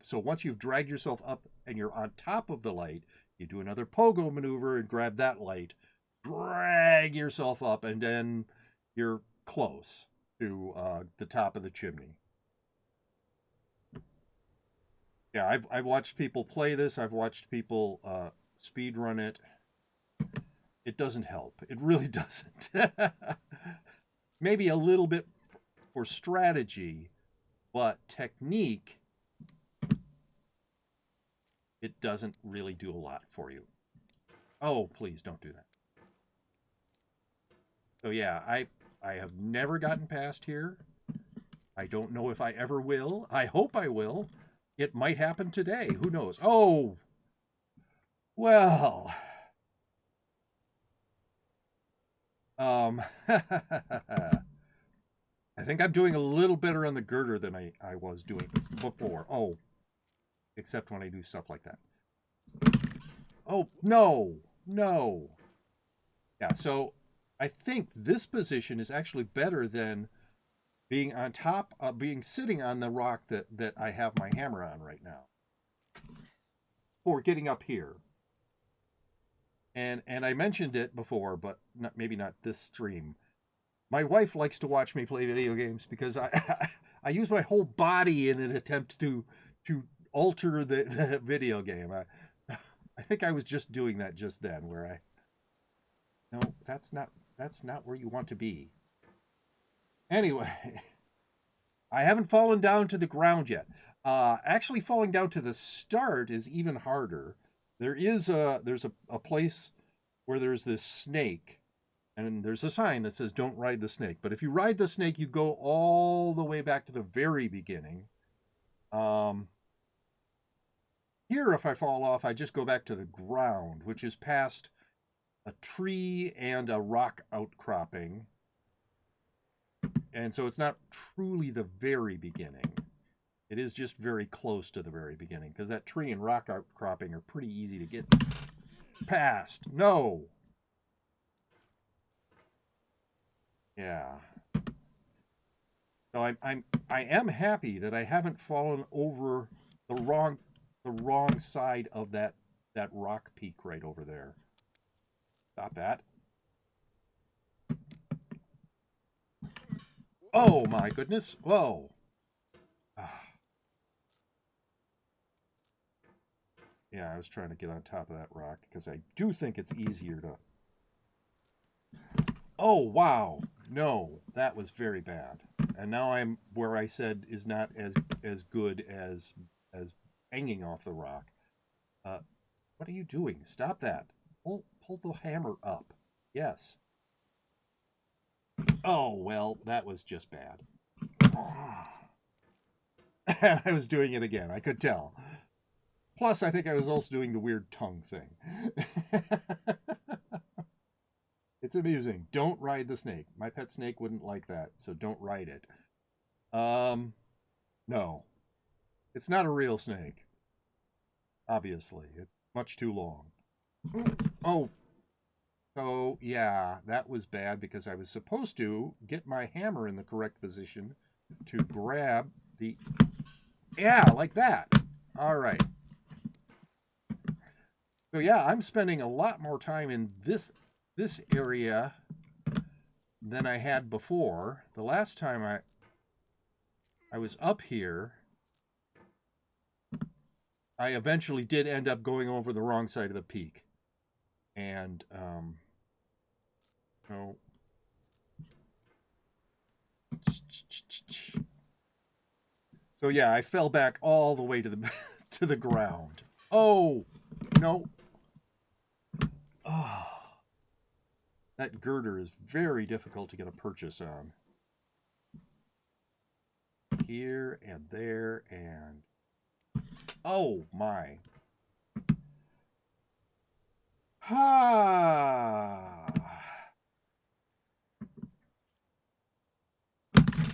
so once you've dragged yourself up and you're on top of the light, you do another pogo maneuver and grab that light, drag yourself up, and then you're close to the top of the chimney. Yeah, I've watched people play this. I've watched people speed run it. It doesn't help. It really doesn't. Maybe a little bit for strategy, but technique, it doesn't really do a lot for you. Oh, please don't do that. So yeah, I have never gotten past here. I don't know if I ever will. I hope I will. It might happen today. Who knows? Oh, well. I think I'm doing a little better on the girder than I was doing before. Oh, except when I do stuff like that. Oh, no, no. Yeah, so I think this position is actually better than being on top, sitting on the rock that I have my hammer on right now. Or getting up here. And I mentioned it before, but maybe not this stream. My wife likes to watch me play video games because I use my whole body in an attempt to alter the video game. I think I was just doing that just then, where no, that's not where you want to be. Anyway, I haven't fallen down to the ground yet. Actually falling down to the start is even harder. There's a place where there's this snake, and there's a sign that says don't ride the snake. But if you ride the snake, you go all the way back to the very beginning. Here, if I fall off, I just go back to the ground, which is past a tree and a rock outcropping. And so it's not truly the very beginning. It is just very close to the very beginning, because that tree and rock outcropping are pretty easy to get past. No! Yeah. So I am happy that I haven't fallen over the wrong side of that rock peak right over there. Stop that. Oh my goodness. Whoa. Yeah, I was trying to get on top of that rock because I do think it's easier to... Oh, wow. No, that was very bad. And now I'm where I said is not as good as hanging off the rock. What are you doing? Stop that. Pull the hammer up. Yes. Oh, well, that was just bad. And I was doing it again. I could tell. Plus, I think I was also doing the weird tongue thing. It's amusing. Don't ride the snake. My pet snake wouldn't like that, so don't ride it. No. It's not a real snake. Obviously. It's much too long. Oh. So, yeah, that was bad because I was supposed to get my hammer in the correct position to grab the... Yeah, like that. All right. So, yeah, I'm spending a lot more time in this area than I had before. The last time I was up here, I eventually did end up going over the wrong side of the peak. And, no. So yeah, I fell back all the way to the to the ground. Oh, no. Oh. That girder is very difficult to get a purchase on. Here and there and... Oh, my. Ah.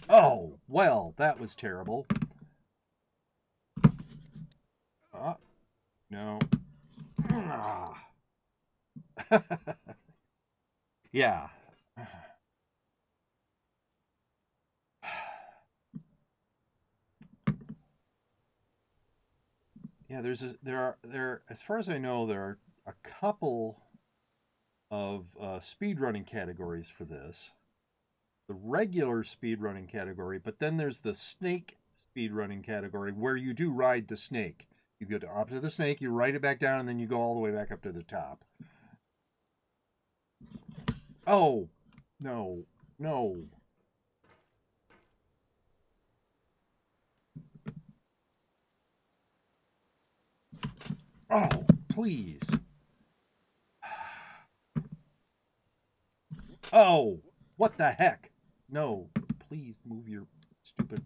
Oh, well, that was terrible. No. Ah. Yeah. Yeah, there as far as I know, there are a couple of speedrunning categories for this. The regular speedrunning category, but then there's the snake speedrunning category where you do ride the snake. You go up to the snake, you ride it back down, and then you go all the way back up to the top. Oh, no, no. Oh, please. Oh, what the heck? No, please move your stupid...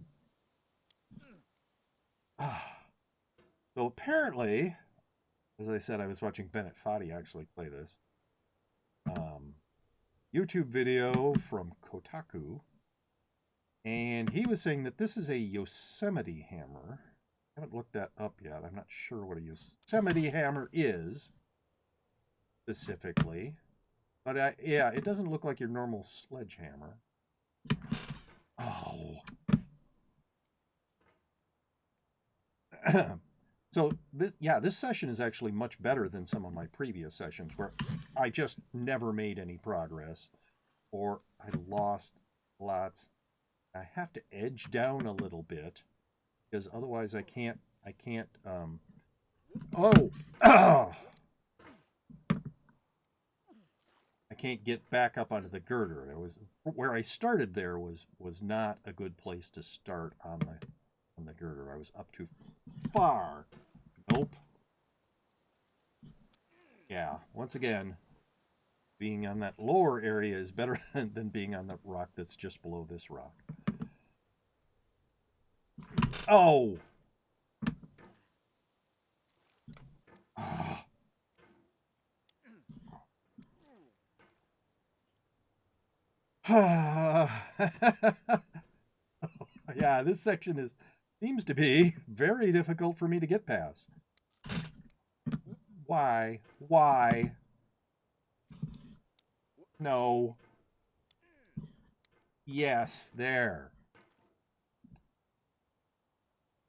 So apparently, as I said, I was watching Bennett Foddy actually play this. YouTube video from Kotaku. And he was saying that this is a Yosemite hammer. I haven't looked that up yet. I'm not sure what a Yosemite hammer is specifically. But yeah, it doesn't look like your normal sledgehammer. Oh. So this session is actually much better than some of my previous sessions where I just never made any progress or I lost lots. I have to edge down a little bit because otherwise I can't I can't get back up onto the girder. It was where I started there was not a good place to start on the that girder. I was up too far. Nope. Yeah, once again, being on that lower area is better than being on the rock that's just below this rock. Oh! Yeah, this section seems to be very difficult for me to get past. Why? Why? No. Yes, there.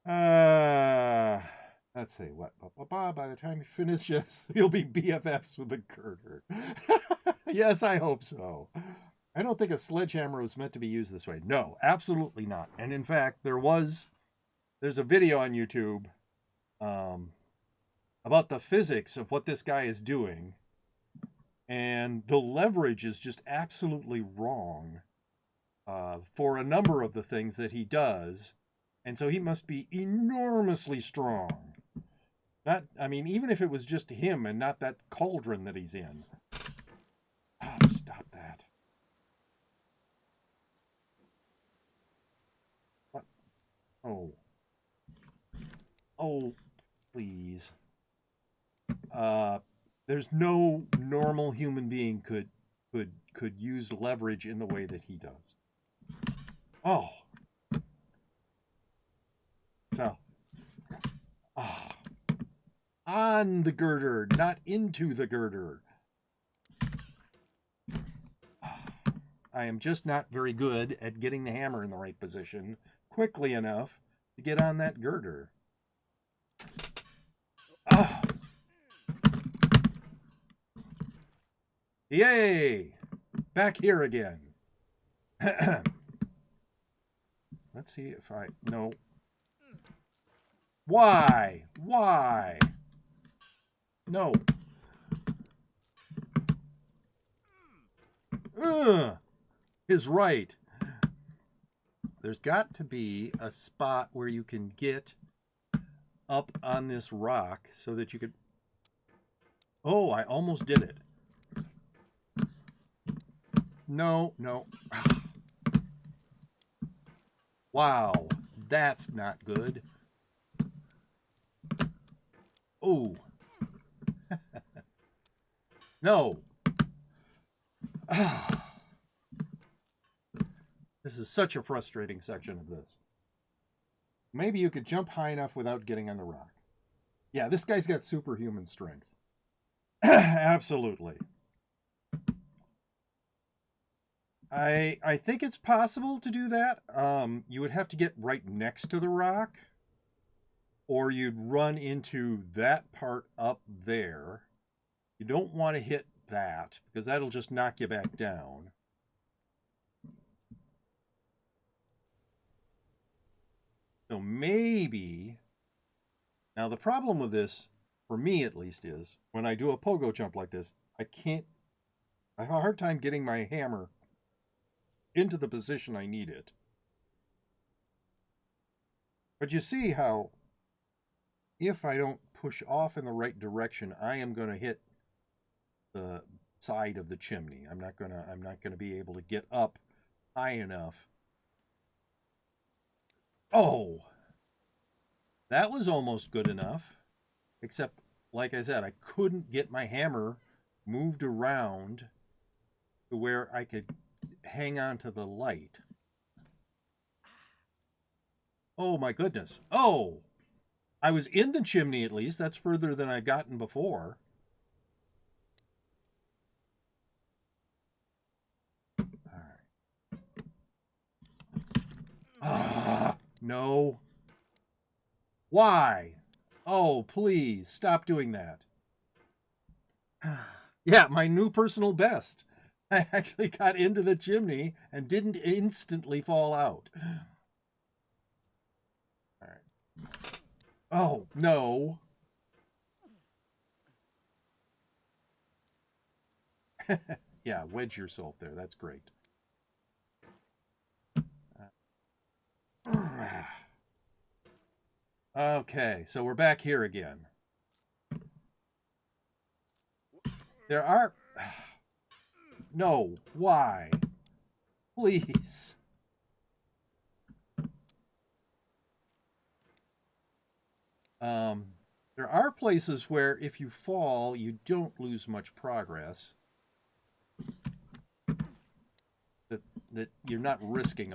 Let's see, what? By the time you finish this, you'll be BFFs with the girder. Yes, I hope so. I don't think a sledgehammer was meant to be used this way. No, absolutely not. And in fact, there's a video on YouTube about the physics of what this guy is doing. And the leverage is just absolutely wrong for a number of the things that he does. And so he must be enormously strong. I mean, even if it was just him and not that cauldron that he's in. Oh, stop that. What? Oh. Oh, please. There's no normal human being could use leverage in the way that he does. Oh. So. Oh. On the girder, not into the girder. I am just not very good at getting the hammer in the right position quickly enough to get on that girder. Oh. Yay! Back here again. Let's see if I... No. Why? Why? No. Is right. There's got to be a spot where you can get up on this rock so that you could... Oh, I almost did it. No, no. Wow, that's not good. Oh. No. This is such a frustrating section of this. Maybe you could jump high enough without getting on the rock. Yeah, this guy's got superhuman strength. Absolutely. I think it's possible to do that. You would have to get right next to the rock, or you'd run into that part up there. You don't want to hit that, because that'll just knock you back down. So maybe... Now the problem with this, for me at least, is when I do a pogo jump like this, I have a hard time getting my hammer into the position I need it. But you see how if I don't push off in the right direction, I am going to hit the side of the chimney. I'm not going to be able to get up high enough. Oh. That was almost good enough. Except, like I said, I couldn't get my hammer moved around to where I could hang on to the light. Oh my goodness. Oh! I was in the chimney at least. That's further than I've gotten before. Alright. Ah, no. Why? Oh, please, stop doing that. Yeah, my new personal best. I actually got into the chimney and didn't instantly fall out. All right. Oh, no. Yeah, wedge yourself there. That's great. Okay, so we're back here again. There are... No, why? Please. There are places where if you fall, you don't lose much progress. That you're not risking.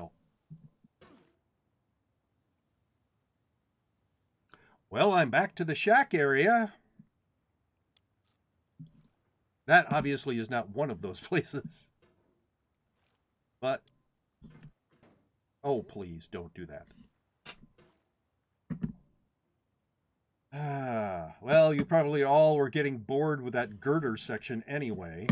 Well, I'm back to the shack area. That obviously is not one of those places. But, oh, please don't do that. Well, you probably all were getting bored with that girder section anyway.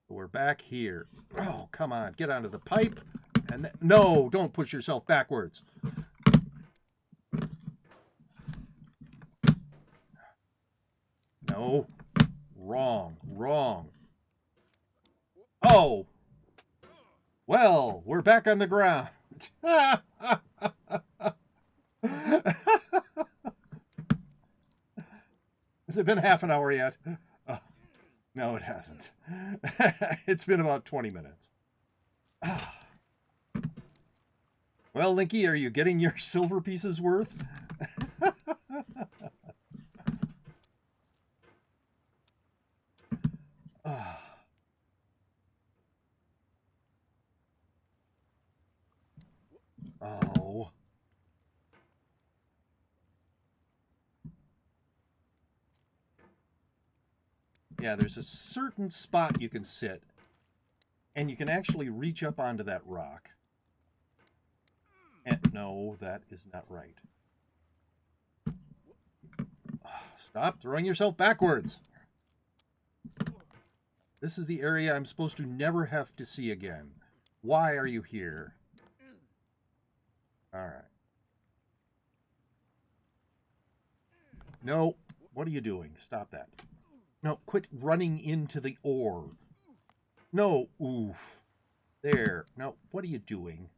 We're back here. Oh, come on, get onto the pipe. And no, don't push yourself backwards. No, wrong. Oh, well, we're back on the ground. Has it been half an hour yet? Oh, no, it hasn't. It's been about 20 minutes. Well, Linky, are you getting your silver pieces worth? Oh. Yeah, there's a certain spot you can sit, and you can actually reach up onto that rock. And no, that is not right. Stop throwing yourself backwards. This is the area I'm supposed to never have to see again. Why are you here? All right. No, what are you doing? Stop that. No, quit running into the ore. No, oof. There. No, what are you doing?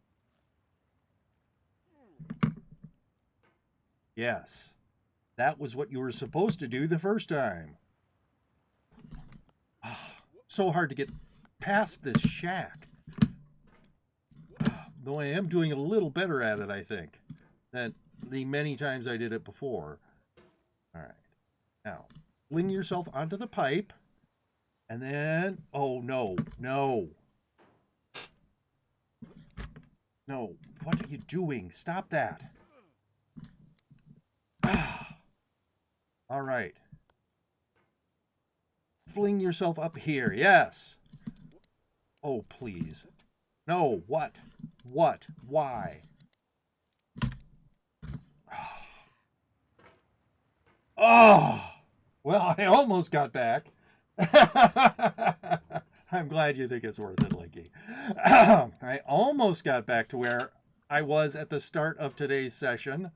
Yes. That was what you were supposed to do the first time. So hard to get past this shack. Though I am doing a little better at it, I think, than the many times I did it before. All right. Now, fling yourself onto the pipe. And then... Oh, no. No. No. What are you doing? Stop that. All right. Fling yourself up here. Yes. Oh, please. No. What? What? Why? Oh! Well, I almost got back. I'm glad you think it's worth it, Linky. I almost got back to where I was at the start of today's session.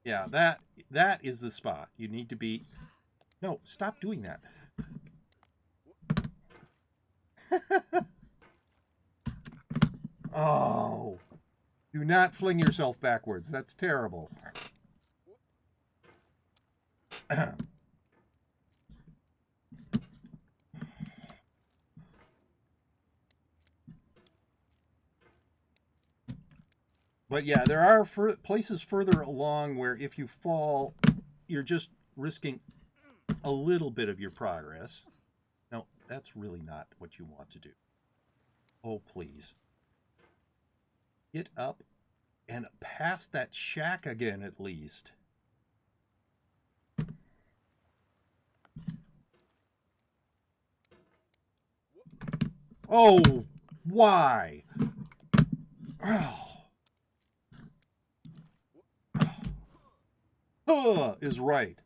Yeah, that is the spot. You need to be... No, stop doing that. Oh. Do not fling yourself backwards. That's terrible. But yeah, there are places further along where if you fall, you're just risking a little bit of your progress. No, that's really not what you want to do. Oh, please. Get up and past that shack again, at least. Oh, why? Is right.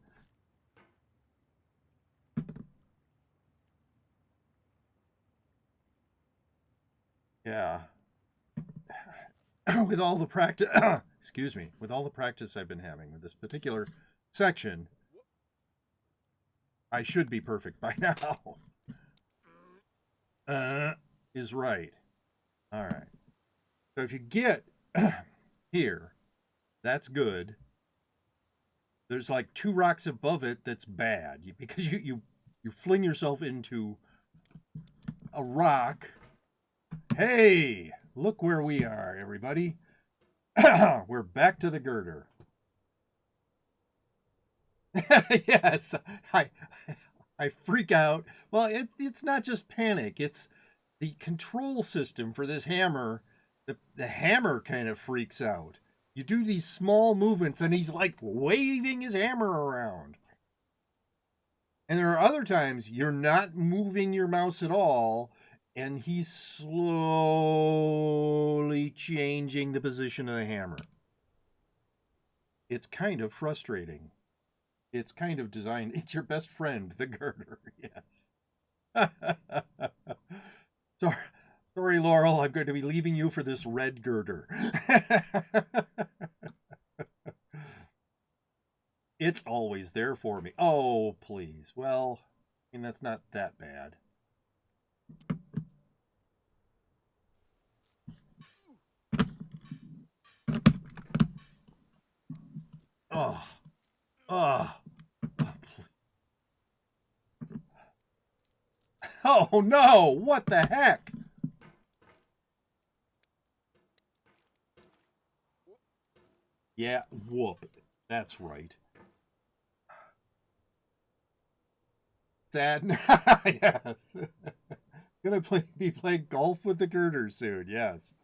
Yeah. With all the practice, excuse me, with all the practice I've been having with this particular section, I should be perfect by now. Is right. All right. So if you get here, that's good. There's like 2 rocks above it that's bad because you fling yourself into a rock. Hey, look where we are, everybody. We're back to the girder. Yes, I freak out. Well, it's not just panic. It's the control system for this hammer. The hammer kind of freaks out. You do these small movements, and he's like waving his hammer around. And there are other times you're not moving your mouse at all, and he's slowly changing the position of the hammer. It's kind of frustrating. It's kind of designed. It's your best friend, the girder. Yes. Sorry, Laurel. I'm going to be leaving you for this red girder. It's always there for me. Oh, please. Well, I mean, that's not that bad. Oh. Oh. Oh no! What the heck? Yeah, whoop. That's right. Sad. Yes. Gonna be playing golf with the girder soon. Yes.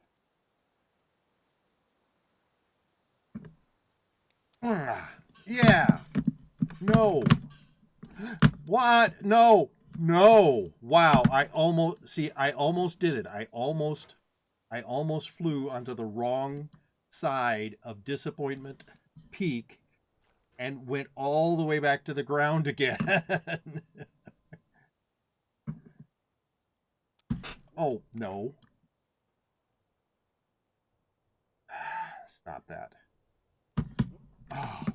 Yeah. No. What? No. No. Wow. I almost did it. I almost flew onto the wrong side of Disappointment Peak and went all the way back to the ground again. Oh, no. Stop that. Oh.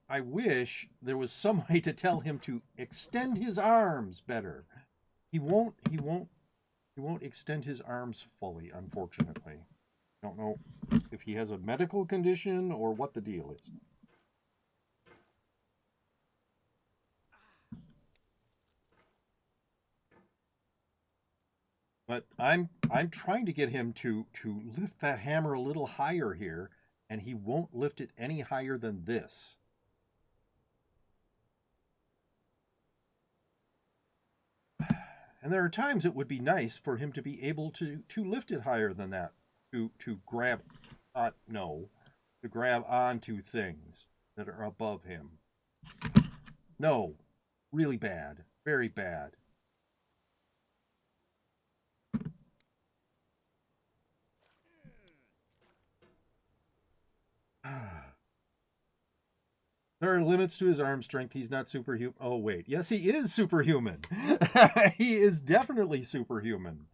I wish there was some way to tell him to extend his arms better. He won't extend his arms fully, unfortunately. I don't know if he has a medical condition or what the deal is. But I'm trying to get him to lift that hammer a little higher here, and he won't lift it any higher than this. And there are times it would be nice for him to be able to lift it higher than that, to grab, to grab onto things that are above him. No, really bad, very bad. There are limits to his arm strength. He's not superhuman. Oh, wait. Yes, he is superhuman. He is definitely superhuman.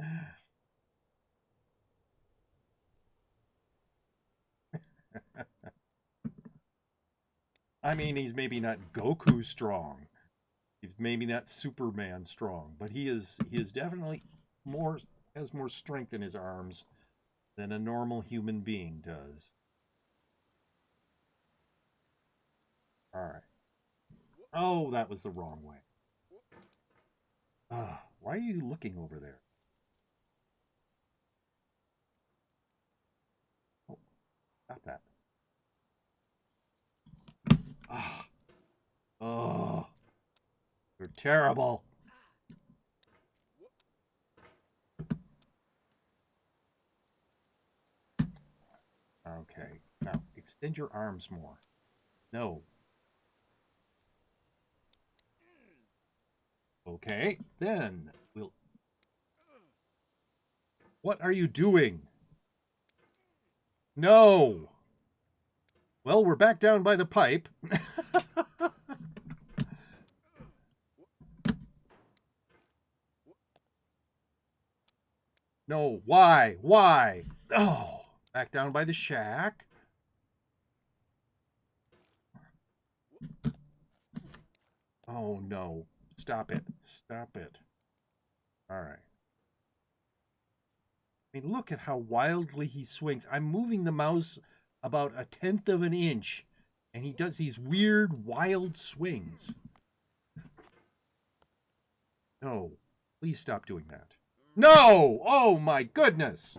I mean, he's maybe not Goku strong. He's maybe not Superman strong, but he is definitely has more strength in his arms than a normal human being does. All right. Oh, that was the wrong way. Why are you looking over there? Oh, stop that. Oh, you're terrible. Okay, now extend your arms more. No. Okay, then we'll... What are you doing? No! Well, we're back down by the pipe. No, why? Why? Oh, back down by the shack. Oh, no. Stop it. Stop it. All right. I mean, look at how wildly he swings. I'm moving the mouse about 1/10 of an inch, and he does these weird, wild swings. No. Please stop doing that. No! Oh, my goodness!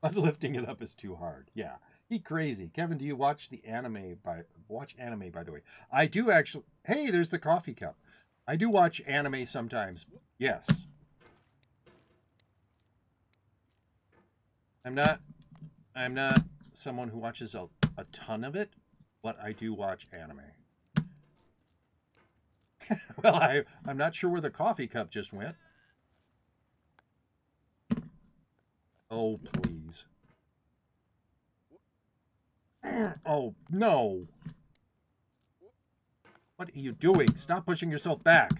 But lifting it up is too hard. Yeah. He crazy. Kevin, do you watch the anime watch anime, by the way? I do actually. Hey, there's the coffee cup. I do watch anime sometimes. Yes. I'm not someone who watches a ton of it, but I do watch anime. Well, I'm not sure where the coffee cup just went. Oh, please. Oh, no. What are you doing? Stop pushing yourself back.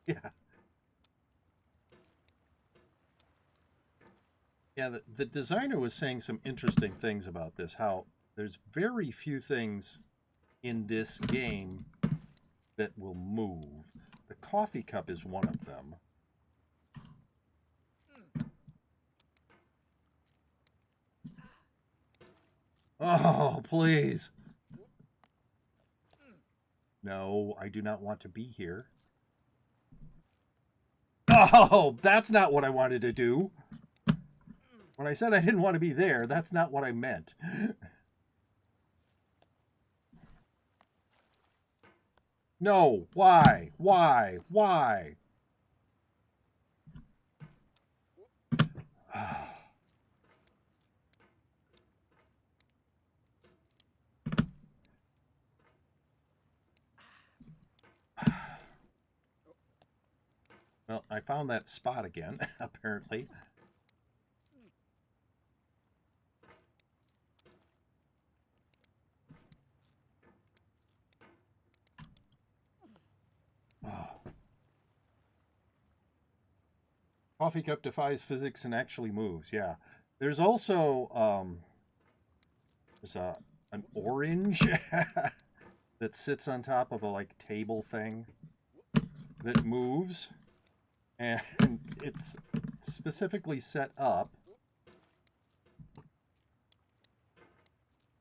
Yeah. Yeah, the designer was saying some interesting things about this, how there's very few things in this game that will move. The coffee cup is one of them. Oh, please. No, I do not want to be here. Oh, that's not what I wanted to do. When I said I didn't want to be there, that's not what I meant. No, why? Why? Why? Well, I found that spot again, apparently. Oh. Coffee cup defies physics and actually moves. Yeah. There's also there's an orange that sits on top of a like table thing that moves, and it's specifically set up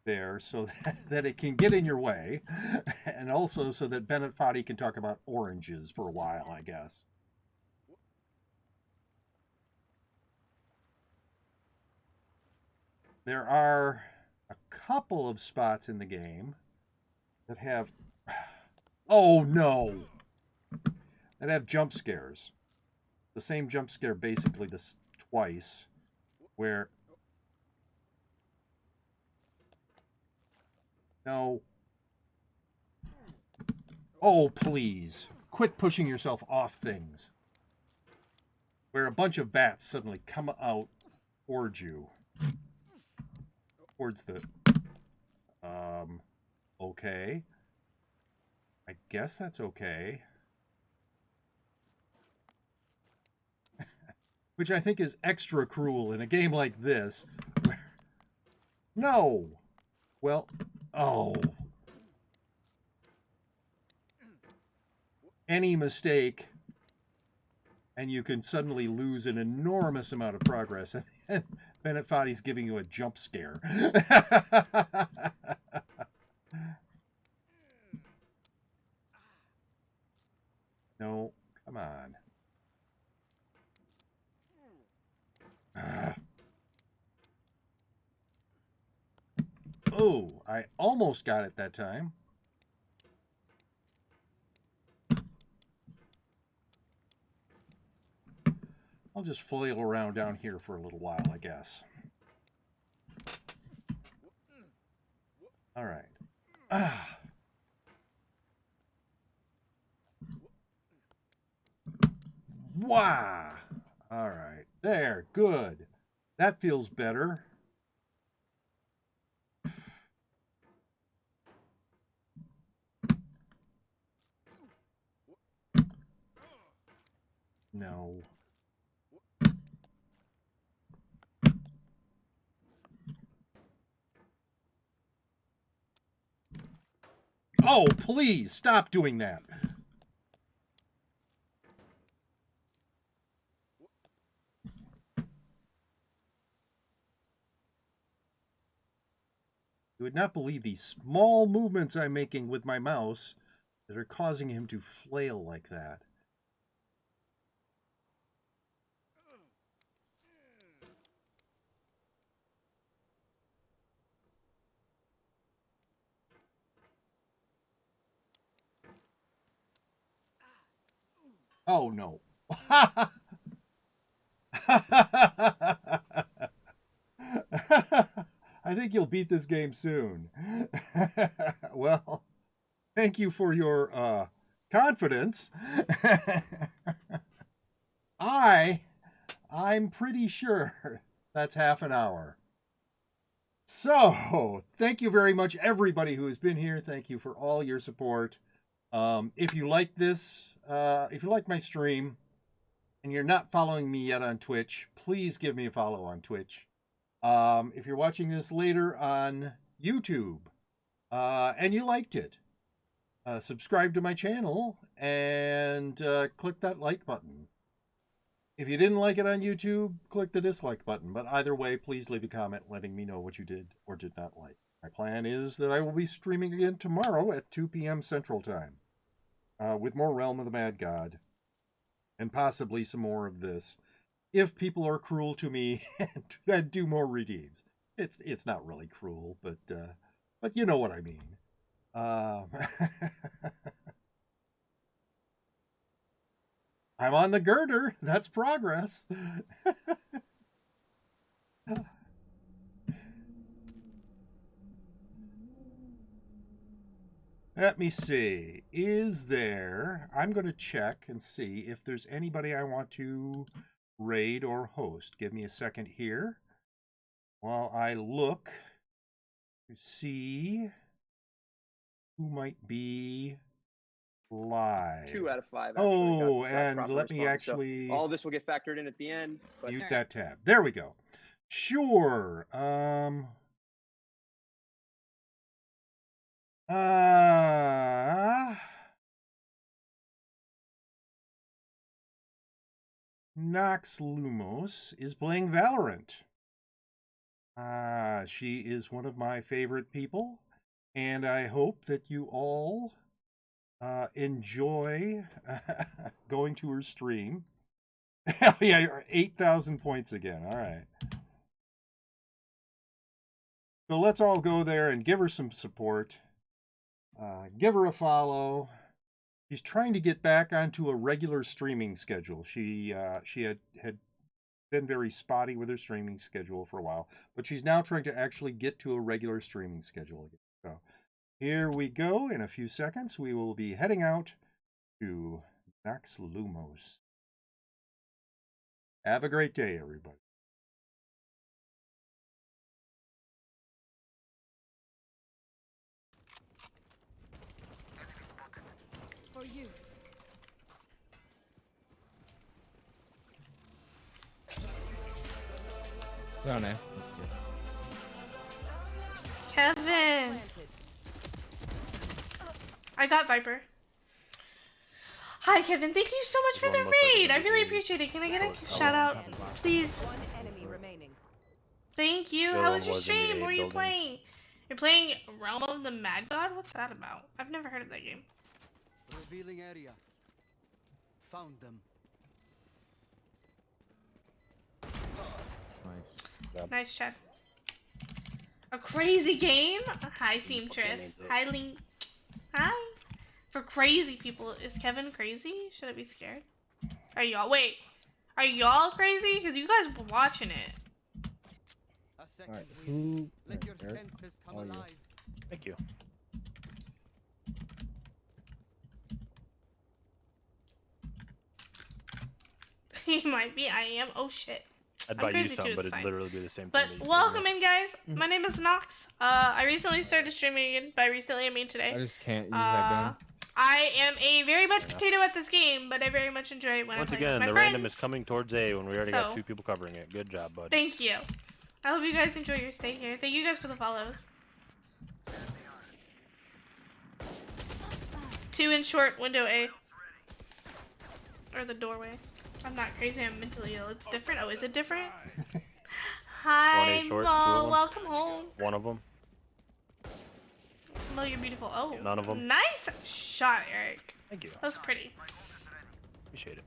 there so that it can get in your way, and also so that Bennett Foddy can talk about oranges for a while, I guess. There are a couple of spots in the game that have, oh no, that have jump scares. The same jump scare basically this twice, where, no, oh please, quit pushing yourself off things. Where a bunch of bats suddenly come out towards you. Towards the, okay. I guess that's okay. Which I think is extra cruel in a game like this. Where... No! Well, oh. Any mistake, and you can suddenly lose an enormous amount of progress. And Bennett Foddy's giving you a jump scare. No, come on. Oh, I almost got it that time. I'll just flail around down here for a little while, I guess. All right. Ah. Wow. All right. There. Good. That feels better. No. Oh, please stop doing that. You would not believe the small movements I'm making with my mouse that are causing him to flail like that. Oh, no. I think you'll beat this game soon. Well, thank you for your confidence. I'm pretty sure that's half an hour. So, thank you very much, everybody who has been here. Thank you for all your support. If you like this, if you like my stream, and you're not following me yet on Twitch, please give me a follow on Twitch. If you're watching this later on YouTube, and you liked it, subscribe to my channel and click that like button. If you didn't like it on YouTube, click the dislike button. But either way, please leave a comment letting me know what you did or did not like. My plan is that I will be streaming again tomorrow at 2 p.m. Central Time with more Realm of the Mad God and possibly some more of this. If people are cruel to me and do more redeems. It's not really cruel, but you know what I mean. I'm on the girder. That's progress. Let me see. Is there... I'm going to check and see if there's anybody I want to raid or host. Give me a second here while I look to see who might be live. 2 out of 5. Oh, got and proper let me response. actually So all this will get factored in at the end. But mute that tab. There we go. Sure. Nox Lumos is playing Valorant. She is one of my favorite people, and I hope that you all enjoy going to her stream. Hell yeah, you're 8,000 points again. All right. So let's all go there and give her some support. Give her a follow. She's trying to get back onto a regular streaming schedule. She had been very spotty with her streaming schedule for a while, but she's now trying to actually get to a regular streaming schedule again. So here we go. In a few seconds, we will be heading out to Nox Lumos. Have a great day, everybody. For you. No, no. Kevin! I got Viper. Hi, Kevin. Thank you so much for the raid. I really appreciate it. Can I get a shout out, please? One enemy remaining. Thank you. Bill How was your was in the stream? What were you building. playing? You're playing Realm of the Mad God? What's that about? I've never heard of that game. Revealing area. Found them. Nice. Nice chat. A crazy game? Hi, Seamstress. Hi, Link. Hi. For crazy people, is Kevin crazy? Should I be scared? Are y'all? Wait. Are y'all crazy? Because you guys were watching it. A second Alright, wind. who... Let your Eric? senses come Oh, you. alive. Thank you. He might be. I am. Oh, shit. I'd I'm buy you crazy some, too, but it's it'd fine. literally be the same But thing. that you welcome did. in, guys. My name is Nox. I recently started streaming again. By recently, I mean today. I just can't use that gun. I am a very much potato at this game, but I very much enjoy it when Once I'm playing again, with the my random friends. is coming towards A when we already So- got 2 people covering it. Good job, bud. Thank you. I hope you guys enjoy your stay here. Thank you guys for the follows. 2 in short, window A. Or the doorway. I'm not crazy, I'm mentally ill. It's different. Oh, is it different? Hi, 1A short, 2 of Mo. them. Welcome home. One of them. Mo, you're beautiful. Oh. None of 'em. Nice shot, Eric. Thank you. That was pretty. Appreciate it.